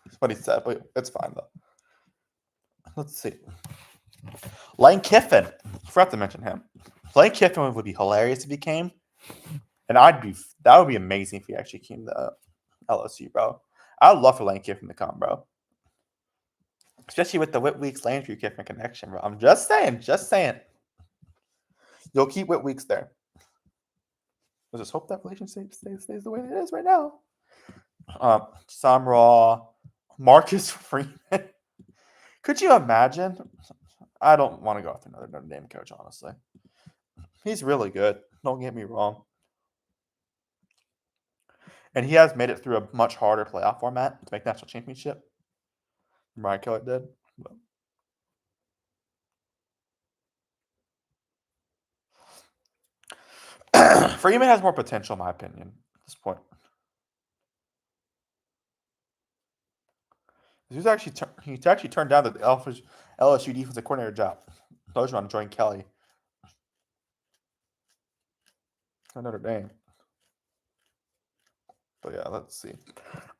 That's what he said, but it's fine though. Let's see. Lane Kiffin. Forgot to mention him. Lane Kiffin would be hilarious if he came. And that would be amazing if he actually came to LSU, bro. I would love for Lane Kiffin to come, bro. Especially with the Whit Weeks Landry Kiffin connection, bro. I'm just saying. You'll keep Whit Weeks there. Let's just hope that relationship stays the way it is right now. Sam Raw, Marcus Freeman. Could you imagine? I don't want to go after another Notre Dame coach, honestly. He's really good. Don't get me wrong. And he has made it through a much harder playoff format to make national championship. Brian Kelly did. Freeman has more potential, in my opinion, at this point. He's actually turned down the LSU defensive coordinator job. Those want to join Kelly. Notre Dame. But yeah, let's see.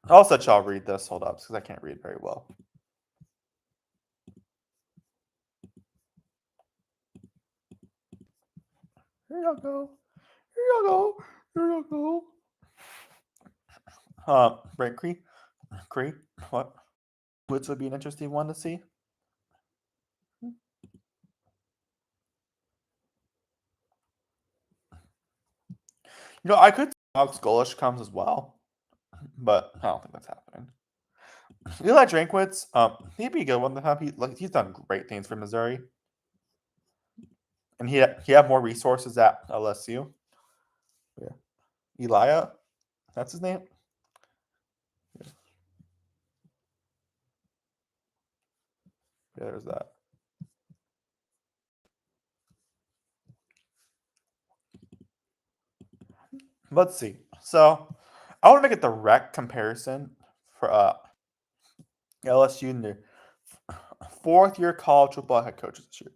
I'll let y'all read this. Hold up, because I can't read very well. Here y'all go. Brent Cree. What? Which would be an interesting one to see. I could see Alex Golish comes as well, but I don't think that's happening. Eli Drinkwitz, he'd be a good one to have. He's done great things for Missouri, and he had more resources at LSU. Yeah, Elia, that's his name. Yeah, there's that. Let's see. So, I want to make a direct comparison for LSU and their fourth-year college football head coaches this year.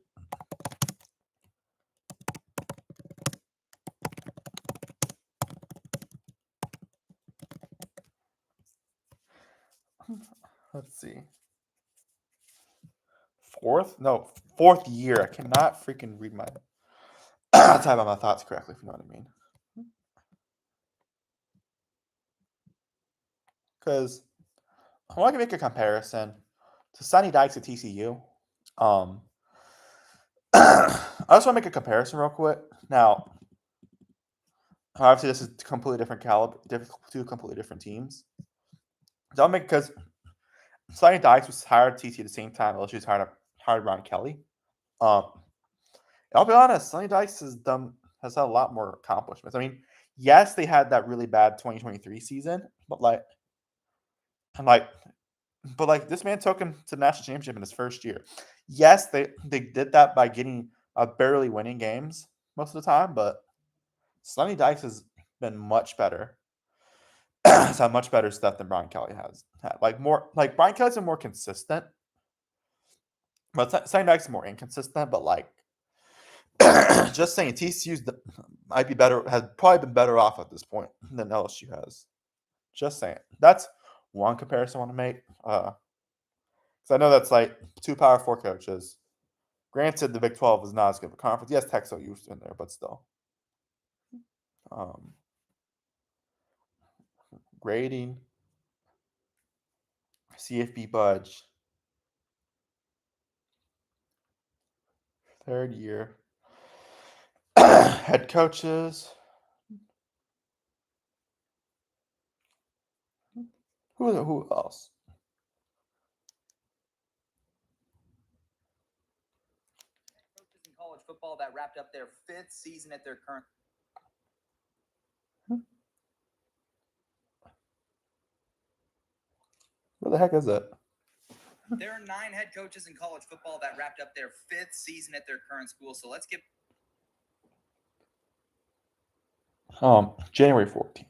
Let's see. Fourth year. I cannot freaking read my type out my thoughts correctly, if you know what I mean. Because I want to make a comparison to Sonny Dykes at TCU. I just want to make a comparison real quick. Now, obviously, this is completely different caliber, two completely different teams. So I'll make because Sonny Dykes was hired at TCU at the same time LSU was hired Ron Kelly. I'll be honest, Sonny Dykes has had a lot more accomplishments. I mean, yes, they had that really bad 2023 season, but this man took him to the national championship in his first year. Yes, they did that by barely winning games most of the time, but Sonny Dykes has been much better. Has had much better stuff than Brian Kelly has had. Brian Kelly's been more consistent, but Sonny Dykes is more inconsistent. But just saying, TCU's might be better. Has probably been better off at this point than LSU has. Just saying. That's one comparison I want to make. Because I know that's like two Power 4 coaches. Granted, the Big 12 is not as good of a conference. Yes, Texas used in there, but still. Grading. CFB Budge. Third year. Head coaches. Who else? Coaches in college football that wrapped up their 5th season at their current. Where the heck is it? There are 9 head coaches in college football that wrapped up their 5th season at their current school. So let's get January 14th.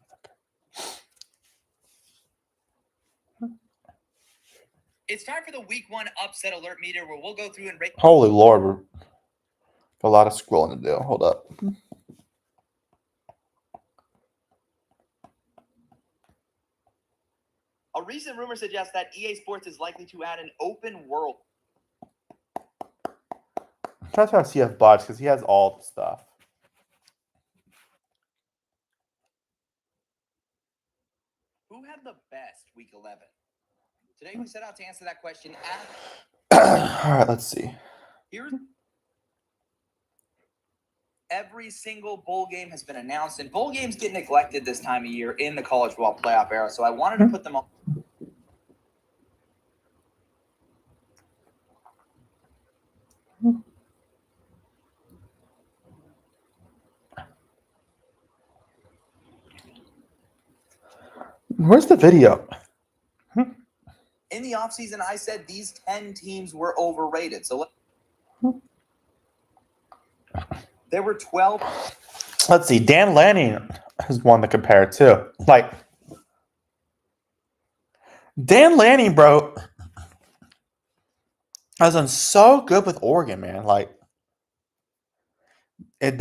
It's time for the week 1 upset alert meter where we'll go through and rate. Holy Lord, we're a lot of scrolling to do. Hold up. A recent rumor suggests that EA Sports is likely to add an open world. I'm trying to CF Budge because he has all the stuff. have the best week 11? Today we set out to answer that question. All right, let's see. Here's every single bowl game has been announced, and bowl games get neglected this time of year in the college football playoff era. So I wanted to put them on. Where's the video? In the offseason, I said these 10 teams were overrated. So there were 12. Let's see. Dan Lanning is one to compare it to. Like, Dan Lanning, bro, has done so good with Oregon, man. Like, and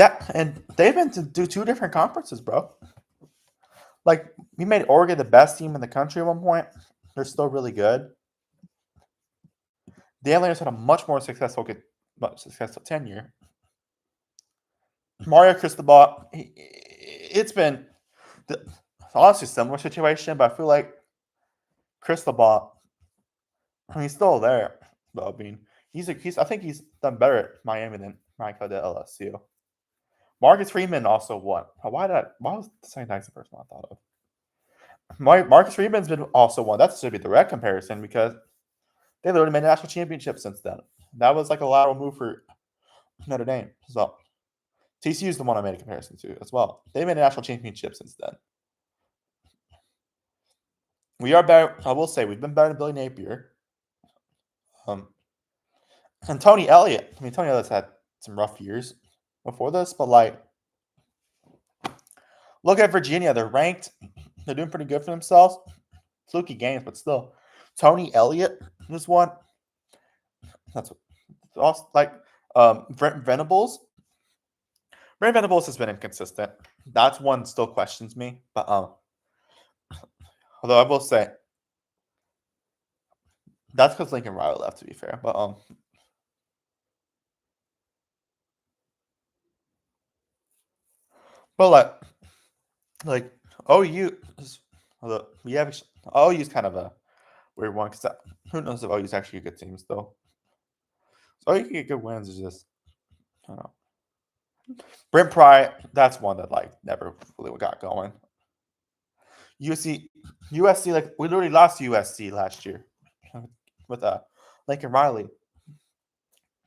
they've been to do 2 different conferences, bro. Like, we made Oregon the best team in the country at one point. They're still really good. Dan Lanning's had a much successful tenure. Mario Cristobal, it's been honestly a similar situation, but I feel like Cristobal, he's still there. Though. I mean, I think he's done better at Miami than Michael at LSU. Marcus Freeman also won. Why was the same thing the first one I thought of? Marcus Freeman's been also won. That should be a direct comparison because they literally made a national championship since then. That was like a lateral move for Notre Dame. So TCU is the one I made a comparison to as well. They made a national championship since then. We are better. I will say we've been better than Billy Napier. And Tony Elliott. I mean, Tony Elliott's had some rough years before this, but like, look at Virginia. They're ranked. They're doing pretty good for themselves. Fluky games, but still. Tony Elliott was one. That's also like Brent Venables. Brent Venables has been inconsistent. That's one still questions me, but although I will say that's because Lincoln Riley left. To be fair, but like OU is OU's kind of a weird one because who knows if OU's actually a good team still. So you can get good wins. Is just I don't know. Brent Pry, that's one that like never really got going. USC, like we literally lost to USC last year with Lincoln Riley,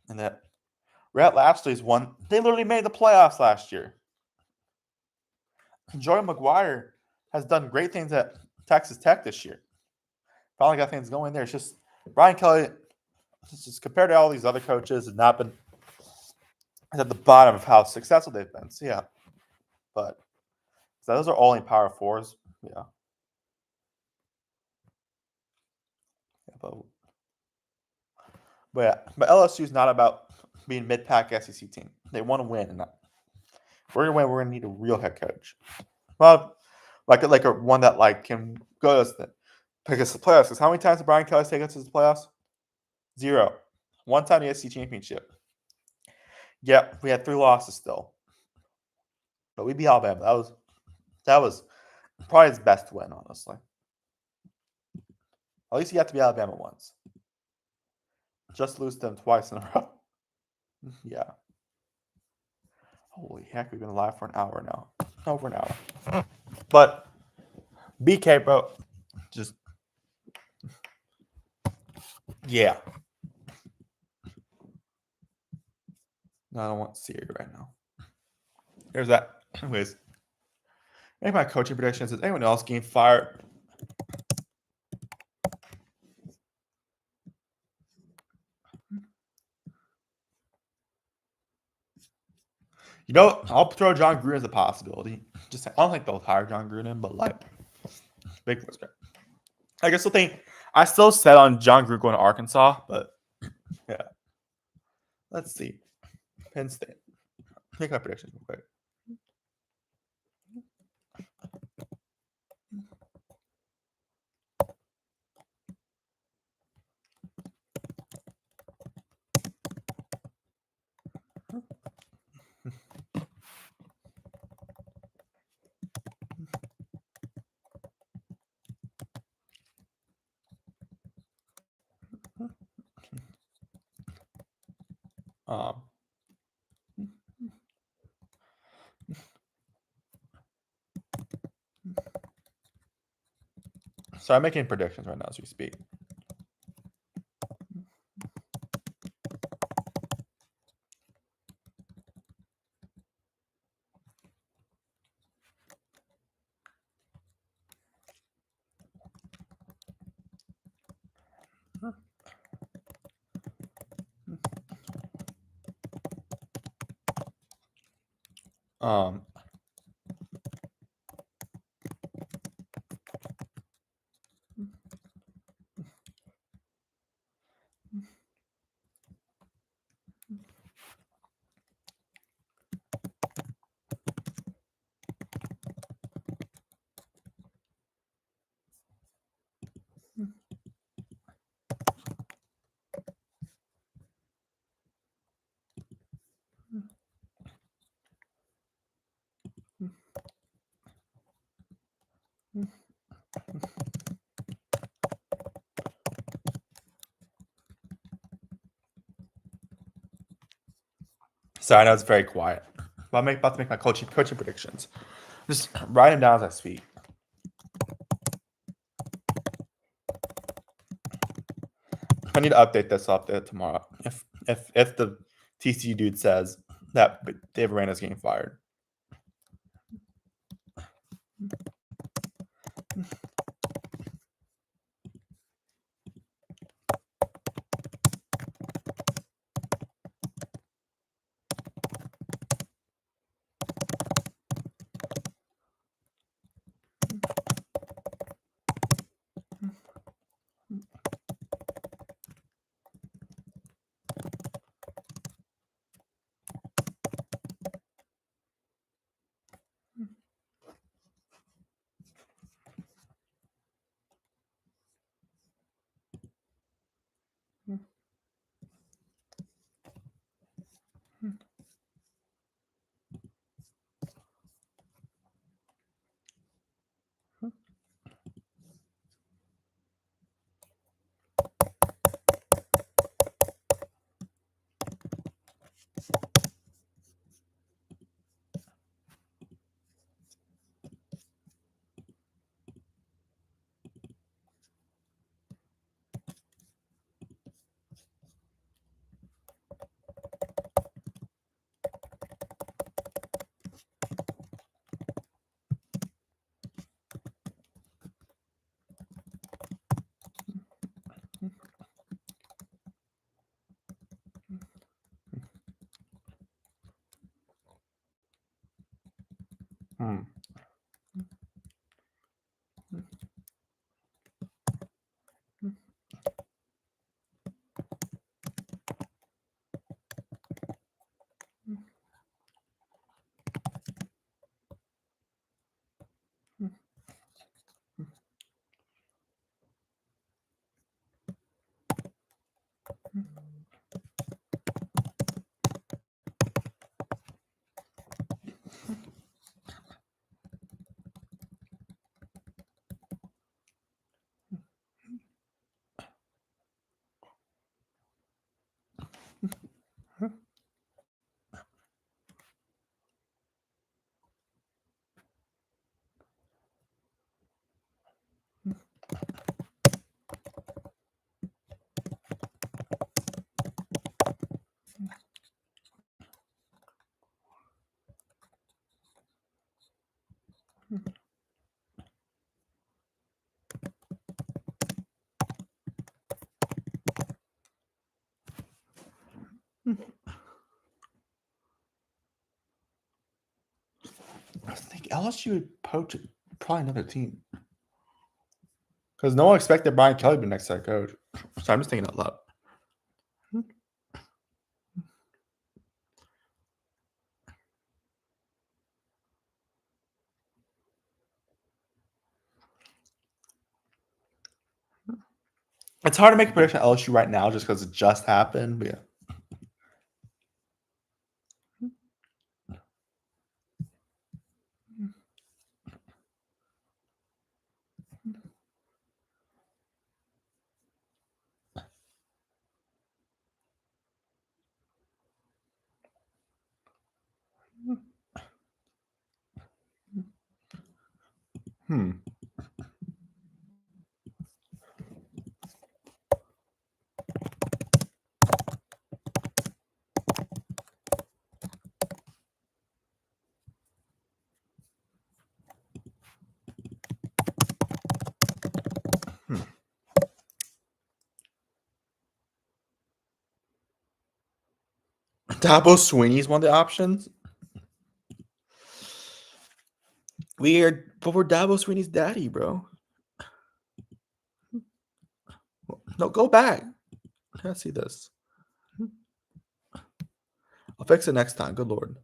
and that Rhett Lashley's one. They literally made the playoffs last year. Jordan McGuire has done great things at Texas Tech this year. Finally got things going there. It's just Brian Kelly, just compared to all these other coaches, has not been at the bottom of how successful they've been. So, yeah. But so those are all in Power Fours. Yeah. But LSU is not about being mid-pack SEC team. They want to win. And if we're going to win, we're going to need a real head coach. Well, like a one that like can go to pick us the playoffs. Because how many times did Brian Kelly take us to the playoffs? 0. One time the SEC championship. Yeah, we had 3 losses still. But we beat Alabama. That was probably his best win, honestly. At least he got to beat Alabama once. Just lose them twice in a row. Yeah. Holy heck, we've been live for an hour now. Over an hour. But BK, bro, just yeah. No, I don't want Siri right now. There's that. Anyways, make my coaching predictions. Is anyone else getting fired? You know, I'll throw John Gruden as a possibility. Just I don't think they'll hire John Gruden, but like big risk. I still set on John Gruden going to Arkansas, but yeah. Let's see. Penn State. Make my predictions real quick. So I'm making predictions right now as we speak. Um, so I know it's very quiet. But I'm about to make my coaching predictions. Just write them down as I speak. I need to update this. I'll update it tomorrow. If the TCU dude says that Dave Arena's getting fired. Hmm. I think LSU would poach probably another team because no one expected Brian Kelly to be the next head coach. So I'm just thinking out loud. It's hard to make a prediction at LSU right now just because it just happened. But yeah. Dabo Sweeney's one of the options. Weird, but we're Dabo Sweeney's daddy, bro. No, go back. Let's see this. I'll fix it next time. Good lord.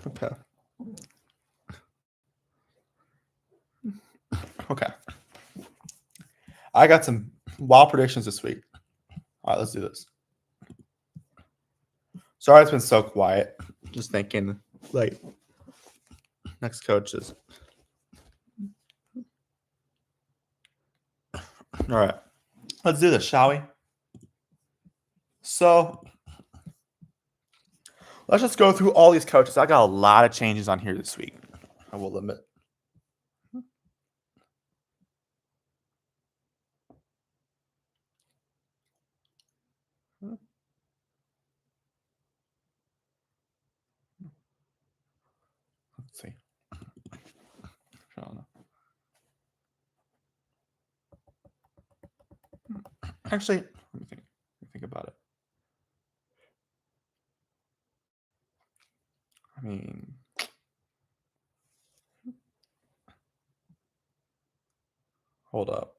Okay. Okay. I got some wild predictions this week. All right, let's do this. Sorry, it's been so quiet. Just thinking, like, next coaches. All right, let's do this, shall we? So, let's just go through all these coaches. I got a lot of changes on here this week. I will admit. Let's see. I don't know. Actually, let me think about it. I mean, hold up.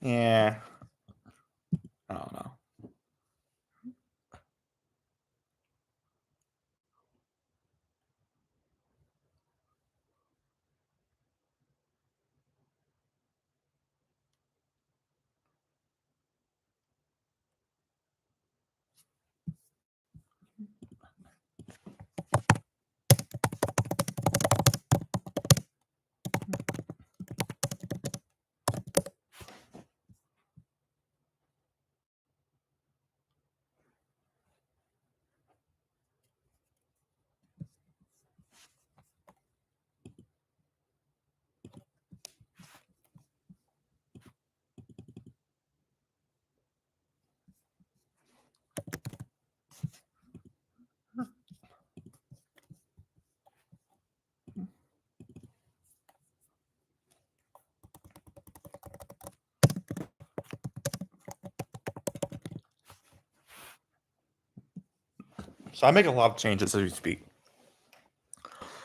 Yeah. I don't know. So I make a lot of changes as we speak.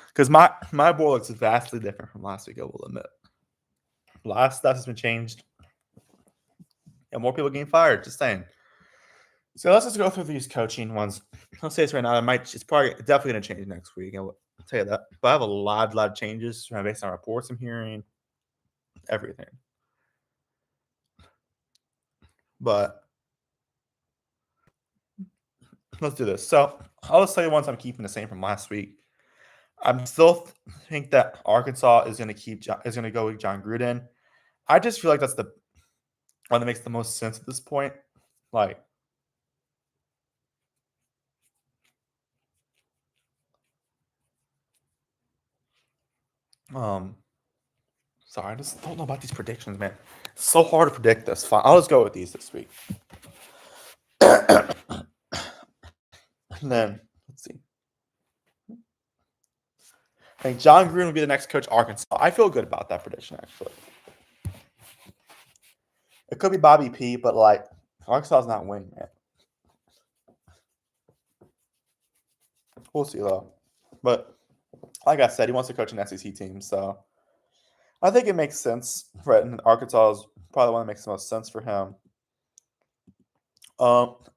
Because my board looks vastly different from last week, I will admit. A lot of stuff has been changed. And more people getting fired, just saying. So let's just go through these coaching ones. I'll say this right now. It's probably definitely going to change next week. I'll tell you that. But I have a lot of changes based on reports I'm hearing, everything. But let's do this. So I'll just tell you ones I'm keeping the same from last week. I'm still think that Arkansas is going to go with John Gruden. I just feel like that's the one that makes the most sense at this point. Like, Sorry, I just don't know about these predictions, man. It's so hard to predict this. Fine, I'll just go with these this week. And then let's see. I think John Gruden will be the next coach of Arkansas. I feel good about that prediction, actually. It could be Bobby P, but like Arkansas is not winning, man. We'll see though. But like I said, he wants to coach an SEC team, so I think it makes sense. Right, and Arkansas is probably the one that makes the most sense for him. Hold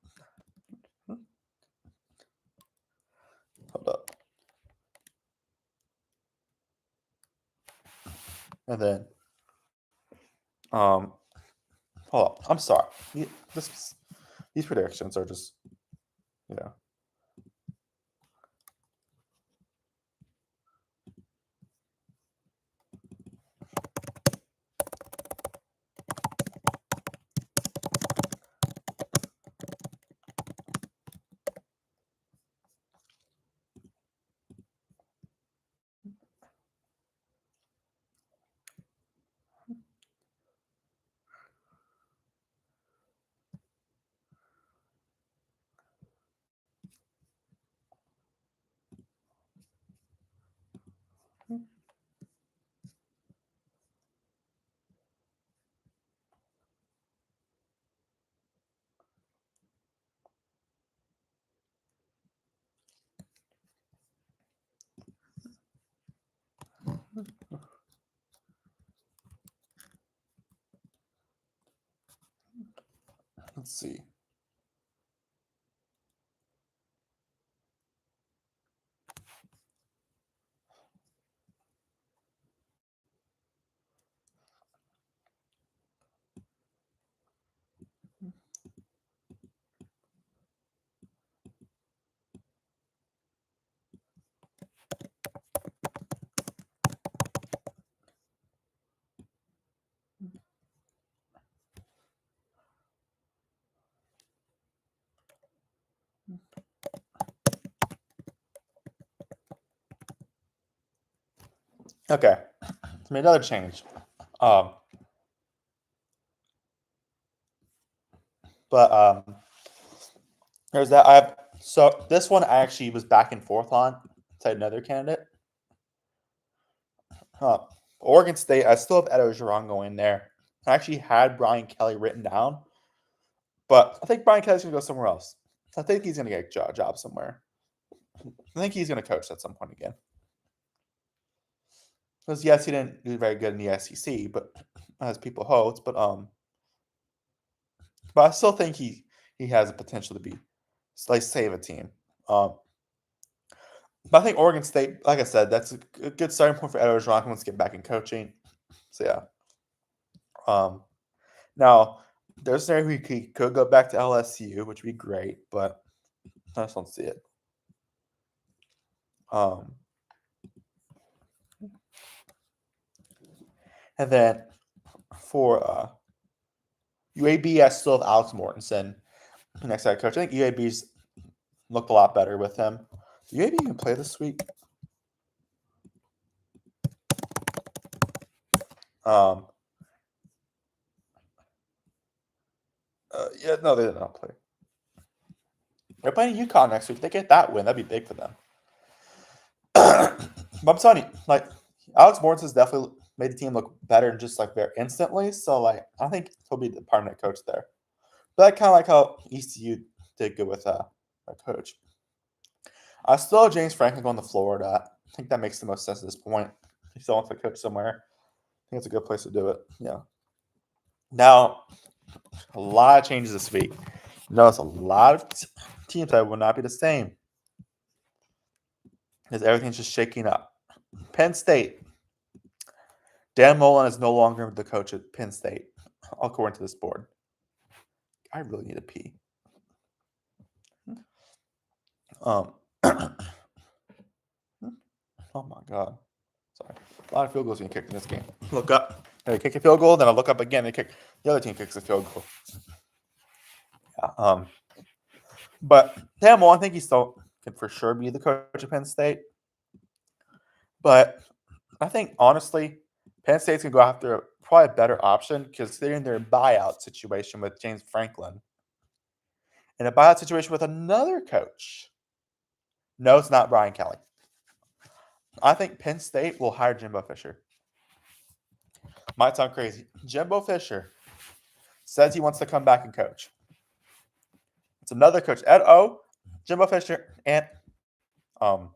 up. And then, hold up. I'm sorry. These predictions are just, yeah. Let's see. Okay. Let's make another change. There's that. So this one I actually was back and forth on to another candidate. Oregon State, I still have Ed Orgeron going there. I actually had Brian Kelly written down, but I think Brian Kelly's going to go somewhere else. I think he's going to get a job somewhere. I think he's going to coach at some point again. Because yes, he didn't do very good in the SEC, but as people hoped, but I still think he has the potential to be like save a team. But I think Oregon State, like I said, that's a good starting point for Ed Orgeron who wants to get back in coaching. So yeah. Now there's there he could go back to LSU, which would be great, but I just don't see it. And then for UAB, I still have Alex Mortensen, next head coach. I think UAB's looked a lot better with him. Do UAB even play this week? Yeah, no, they did not play. They're playing UConn next week. They get that win. That'd be big for them. But I'm telling you, like Alex Mortensen's definitely made the team look better and just like there instantly. So like I think he'll be the permanent coach there. But kind of like how ECU did good with a coach. I still have James Franklin going to Florida. I think that makes the most sense at this point. He still wants to coach somewhere. I think it's a good place to do it. Yeah. Now, a lot of changes this week. Notice a lot of teams that will not be the same. Because everything's just shaking up. Penn State. Dan Mullen is no longer the coach at Penn State, according to this board. I really need a pee. Oh my God. Sorry. A lot of field goals being kicked in this game. Look up. They kick a field goal, then I look up again. The other team kicks a field goal. Yeah, but Dan Mullen, I think he still can for sure be the coach of Penn State. But I think, honestly, Penn State's going to go after probably a better option because they're in their buyout situation with James Franklin. In a buyout situation with another coach. No, it's not Brian Kelly. I think Penn State will hire Jimbo Fisher. Might sound crazy. Jimbo Fisher says he wants to come back and coach. It's another coach. Ed O, Jimbo Fisher, and John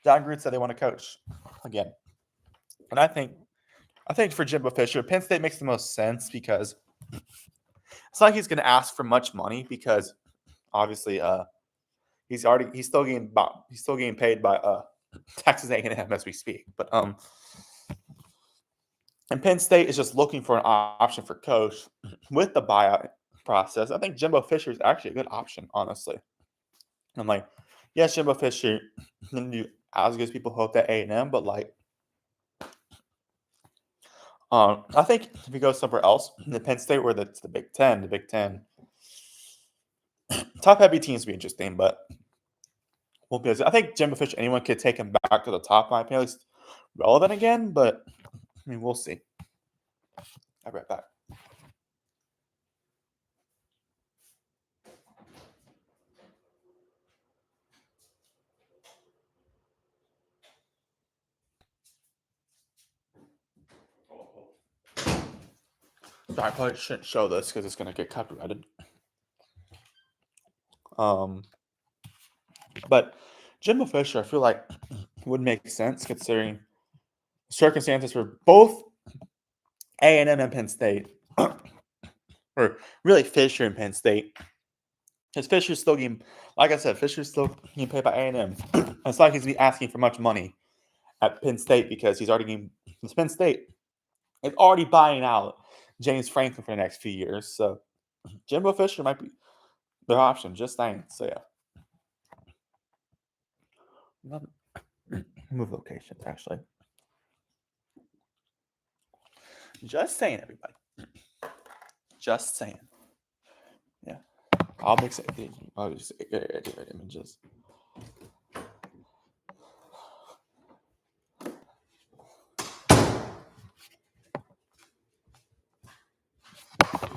Gruden said they want to coach again. And I think for Jimbo Fisher, Penn State makes the most sense because it's not like he's going to ask for much money because obviously he's still getting paid by Texas A&M as we speak. But and Penn State is just looking for an option for coach with the buyout process. I think Jimbo Fisher is actually a good option, honestly. I'm like, yes, Jimbo Fisher didn't do as good as people hope at A&M, but like, I think if you go somewhere else, the Penn State where it's the Big Ten, top heavy teams be interesting, but won't be. I think Jimbo Fisher, anyone could take him back to the top, in my opinion, at least relevant again, but I mean, we'll see. I'll be right back. Sorry, I probably shouldn't show this because it's going to get copyrighted. But Jimbo Fisher, I feel like would make sense considering circumstances for both A&M and Penn State, or really Fisher and Penn State. Because Fisher's still getting, like I said, Fisher's still getting paid by A&M. It's not like he's asking for much money at Penn State because he's already getting, Penn State is already buying out James Franklin for the next few years. So Jimbo Fisher might be their option, just saying. So yeah. Move locations, actually. Just saying, everybody. Just saying. Yeah. I'll mix it. I'll just edit images.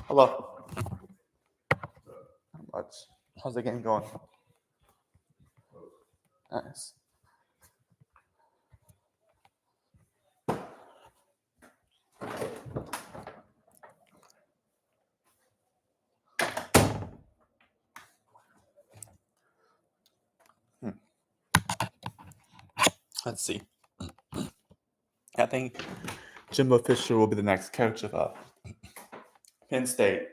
Hello. Not much. How's the game going? Nice. Let's see. I think Jimbo Fisher will be the next coach of Penn State.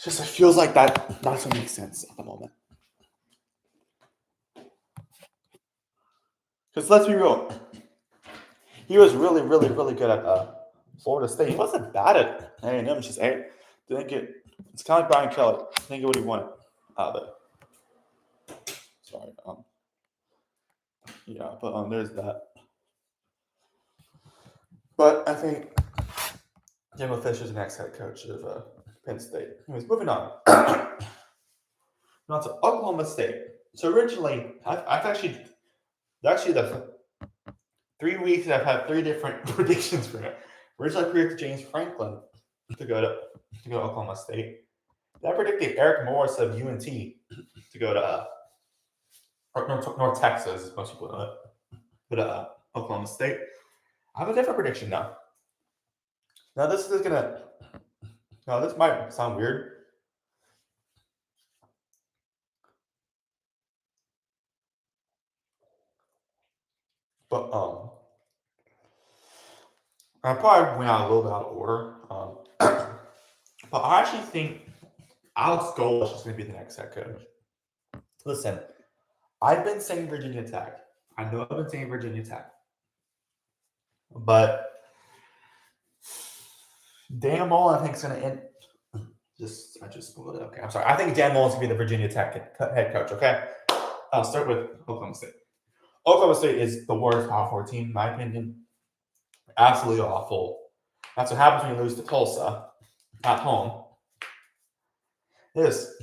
It feels like that's what makes sense at the moment. Because let's be real, he was really, really, really good at Florida State. He wasn't bad at A&M. It's just didn't get. It's kind of like Brian Kelly. Didn't get what he wanted out of it. Sorry. Yeah, but there's that. But I think Jimbo Fisher's the next head coach of Penn State. Anyways, moving on. Now to Oklahoma State. So originally, I've actually the 3 weeks I've had 3 different predictions for it. Originally, I predicted James Franklin to go to Oklahoma State. Then I predicted Eric Morris of UNT to go to North Texas, as most people know it, but Oklahoma State. I have a different prediction now. Now this might sound weird. But I probably went out a little bit out of order. But I actually think Alex Golesh is going to be the next head coach. Listen, I've been saying Virginia Tech. I know I've been saying Virginia Tech. But Dan Mullen, I think, is going to end. I just pulled it. Okay, I'm sorry. I think Dan Mullen's going to be the Virginia Tech head coach. Okay, I'll start with Oklahoma State. Oklahoma State is the worst Power 4 team, in my opinion. Absolutely awful. That's what happens when you lose to Tulsa at home. This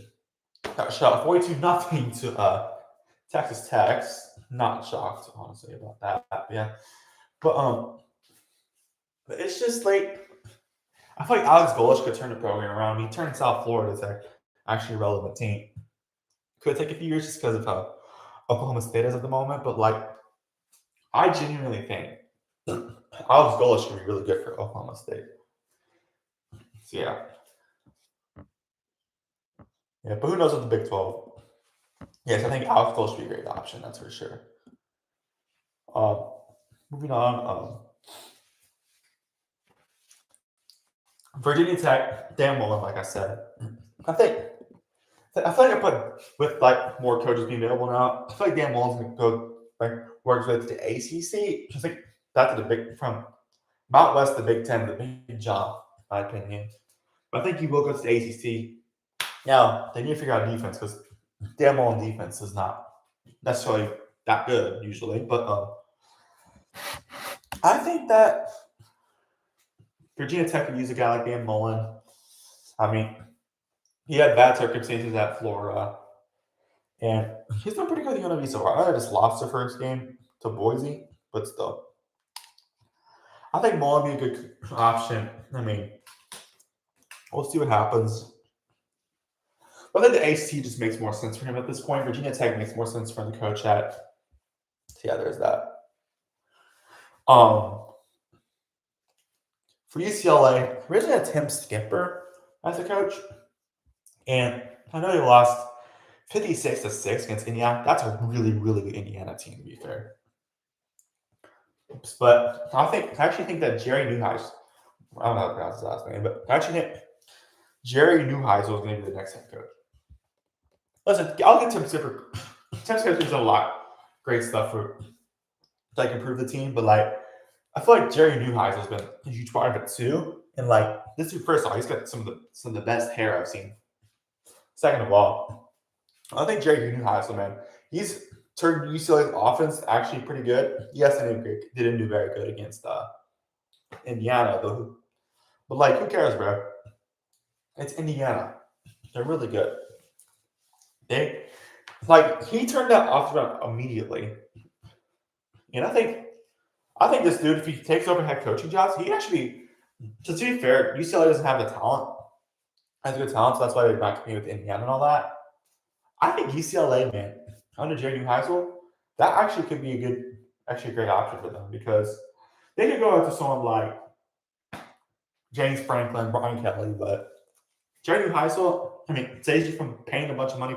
got shot 42-0 to Texas Tech. Not shocked, honestly, about that. Yeah, but But it's just like I feel like Alex Golesh could turn the program around. He turned South Florida into actually a relevant team. Could take a few years just because of how Oklahoma State is at the moment, but like I genuinely think Alex Golesh could be really good for Oklahoma State. So yeah. Yeah, but who knows with the Big 12? Yes, I think Alex Golesh would be a great option, that's for sure. Moving on, Virginia Tech, Dan Mullen, like I said. I think I feel like I put with like more coaches being available now. I feel like Dan Mullen's gonna go like works with the ACC. I think that's the big from Mount West, the Big Ten, the big jump, in my opinion. But I think he will go to the ACC. Now they need to figure out defense because Dan Mullen defense is not necessarily that good usually. But I think that Virginia Tech could use a guy like Dan Mullen. I mean, he had bad circumstances at Florida. And he's been pretty good at UNLV so far. I just lost the first game to Boise, but still. I think Mullen would be a good option. I mean, we'll see what happens. But I think the ACC just makes more sense for him at this point. Virginia Tech makes more sense for the coach at. So yeah, there's that. For UCLA, originally had Tim Skipper as a coach. And I know they lost 56-6 against Indiana. That's a really, really good Indiana team, to be fair. But I actually think that Jerry Neuheis, I don't know how to pronounce his last name, but I actually think Jerry Neuheis was going to be the next head coach. Listen, I'll get Tim Skipper. Tim Skipper's done a lot great stuff for to like improve the team, but like I feel like Jerry Neuheis has been a huge part of it too. And like this dude, first of all, he's got some of the best hair I've seen. Second of all, I think Jerry Neuheis, man, he's turned UCLA's offense actually pretty good. Yes, they didn't do very good against Indiana, though. But like, who cares, bro? It's Indiana. They're really good. He turned that off immediately. And I think this dude, if he takes over head coaching jobs, he actually, to be fair, UCLA doesn't have the talent. Has good talent, so that's why they're not competing with Indiana and all that. I think UCLA, man, under Jerry Neuheisel, that actually could be a great option for them because they could go after someone like James Franklin, Brian Kelly, but Jerry Neuheisel, I mean, saves you from paying a bunch of money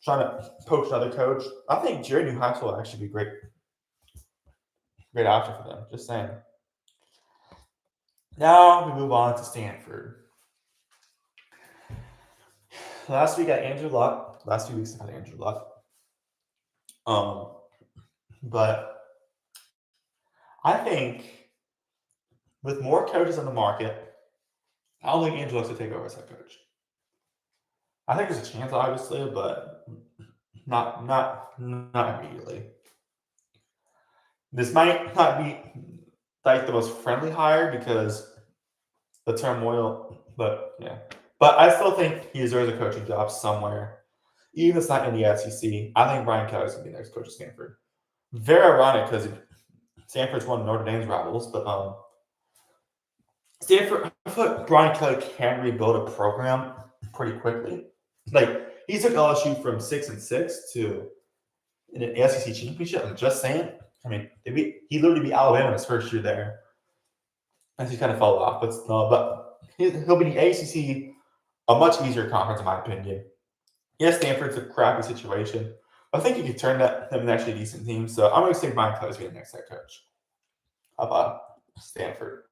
trying to poach another coach. I think Jerry Neuheisel will actually be a great option for them. Just saying. Now we move on to Stanford. Last week I had Andrew Luck. Last few weeks I had Andrew Luck. But I think with more coaches on the market, I don't think Andrew Luck's to take over as head coach. I think there's a chance, obviously, but not immediately. This might not be like the most friendly hire because the turmoil, but yeah. But I still think he deserves a coaching job somewhere. Even if it's not in the SEC, I think Brian Kelly's going to be the next coach of Stanford. Very ironic because Stanford's one of Notre Dame's rivals, but Stanford, I feel like Brian Kelly can rebuild a program pretty quickly. Like, he took LSU from 6-6 to an SEC championship. I'm just saying. I mean, he literally beat Alabama his first year there. As he kind of fell off, but he'll be the ACC, a much easier conference in my opinion. Yes, Stanford's a crappy situation. I think he could turn them into actually a decent team. So I'm going to say Brian Kelly's being the next head coach. How about Stanford?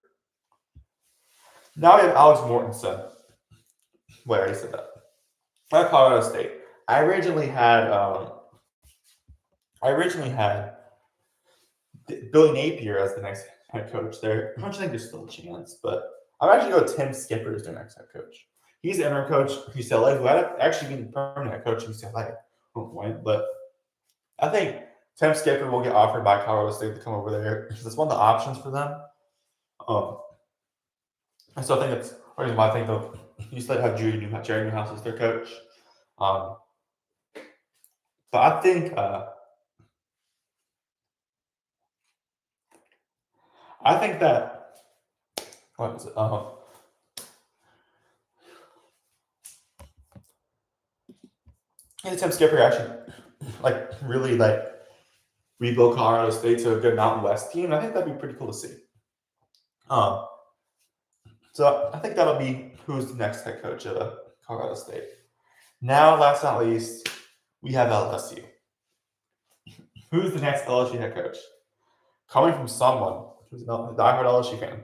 Now we have Alex Mortensen. Wait, I already said that. At Colorado State. I originally had Billy Napier as the next head coach there. I don't think there's still a chance, but I'm actually going to go Tim Skipper as their next head coach. He's the interim coach for UCLA, who had actually been the permanent head coach of UCLA at one point. But I think Tim Skipper will get offered by Colorado State to come over there because it's one of the options for them. I still think it's the reason why I think they'll UCLA have Jerry Neuhaus as their coach. But I think that what is it? And Tim Skipper actually really rebuild Colorado State to a good Mountain West team. I think that'd be pretty cool to see. So I think that'll be who's the next head coach of Colorado State. Now, last but not least, we have LSU. Who's the next LSU head coach? Coming from someone who's a diehard LSU fan.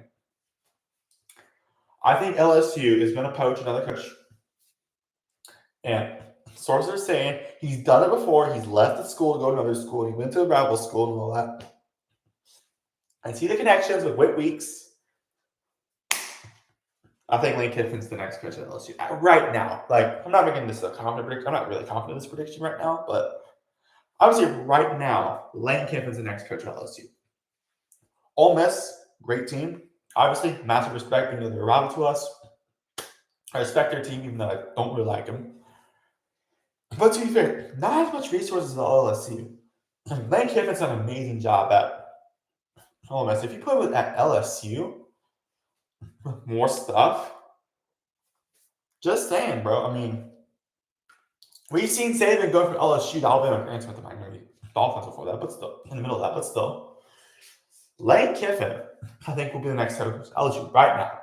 I think LSU is going to poach another coach. And sources are saying he's done it before. He's left the school to go to another school. He went to a rival school and all that. I see the connections with Whit Weeks. I think Lane Kiffin's the next coach at LSU. Right now. I'm not making this a confident prediction. I'm not really confident in this prediction right now, but I would say right now, Lane Kiffin's the next coach at LSU. Ole Miss, great team. Obviously, massive respect, even though they're a rival to us. I respect their team, even though I don't really like them. But to be fair, not as much resources as LSU. Lane Kiffin's done an amazing job at Ole Miss. If you put it at LSU, with more stuff, just saying, bro. I mean, we've seen Saban go from LSU to Alabama. Granted, with the Miami Dolphins before that, but still, in the middle of that, but still. Lane Kiffin, I think, will be the next head coach of LSU right now.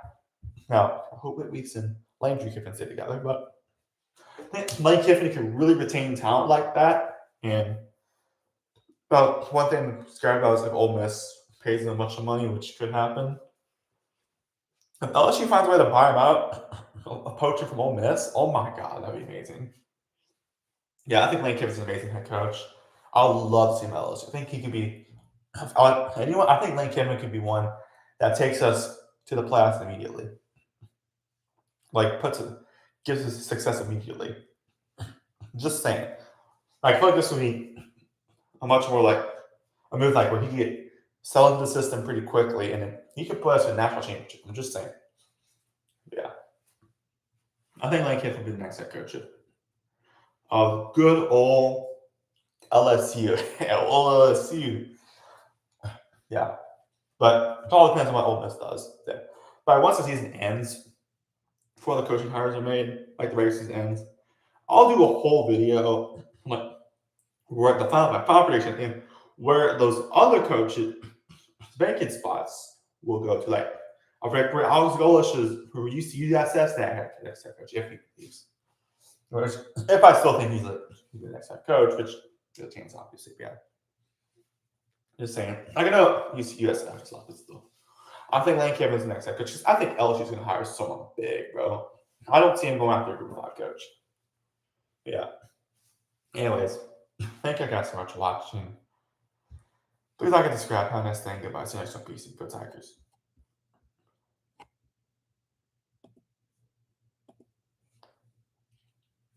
Now, I hope Whit Weeks and Lane Kiffin stay together, but I think Lane Kiffin can really retain talent like that. And one thing I'm scared about is if Ole Miss pays them a bunch of money, which could happen. If LSU finds a way to buy him out, a poacher from Ole Miss, oh my God, that'd be amazing. Yeah, I think Lane Kiffin's an amazing head coach. I would love to see him at LSU. I think he could be I think Lane Kiffin could be one that takes us to the playoffs immediately. Gives us success immediately. Just saying. I feel like this would be a much more a move where he could get settled into the system pretty quickly, and then he could put us in a national championship. I'm just saying. Yeah. I think Lane Kiffin will be the next head coach of good old LSU. Old LSU. Yeah. But it all depends on what Ole Miss does. But once the season ends, before the coaching hires are made, the regular season ends, I'll do a whole video where the final prediction and where those other coaches vacant spots will go to. I'll predict where Alex Golesh is, who used to USS that next head coach if he leaves. If I still think he's the next head coach, which the chance obviously, yeah. Just saying. I know USF is but still. I think Lane Kiffin's the next head coach. I think LSU's going to hire someone big, bro. I don't see him going after a Group 5 coach. Yeah. Anyways, thank you guys so much for watching. Please like and subscribe. Have a nice day. Goodbye. See you next time. Peace and go Tigers.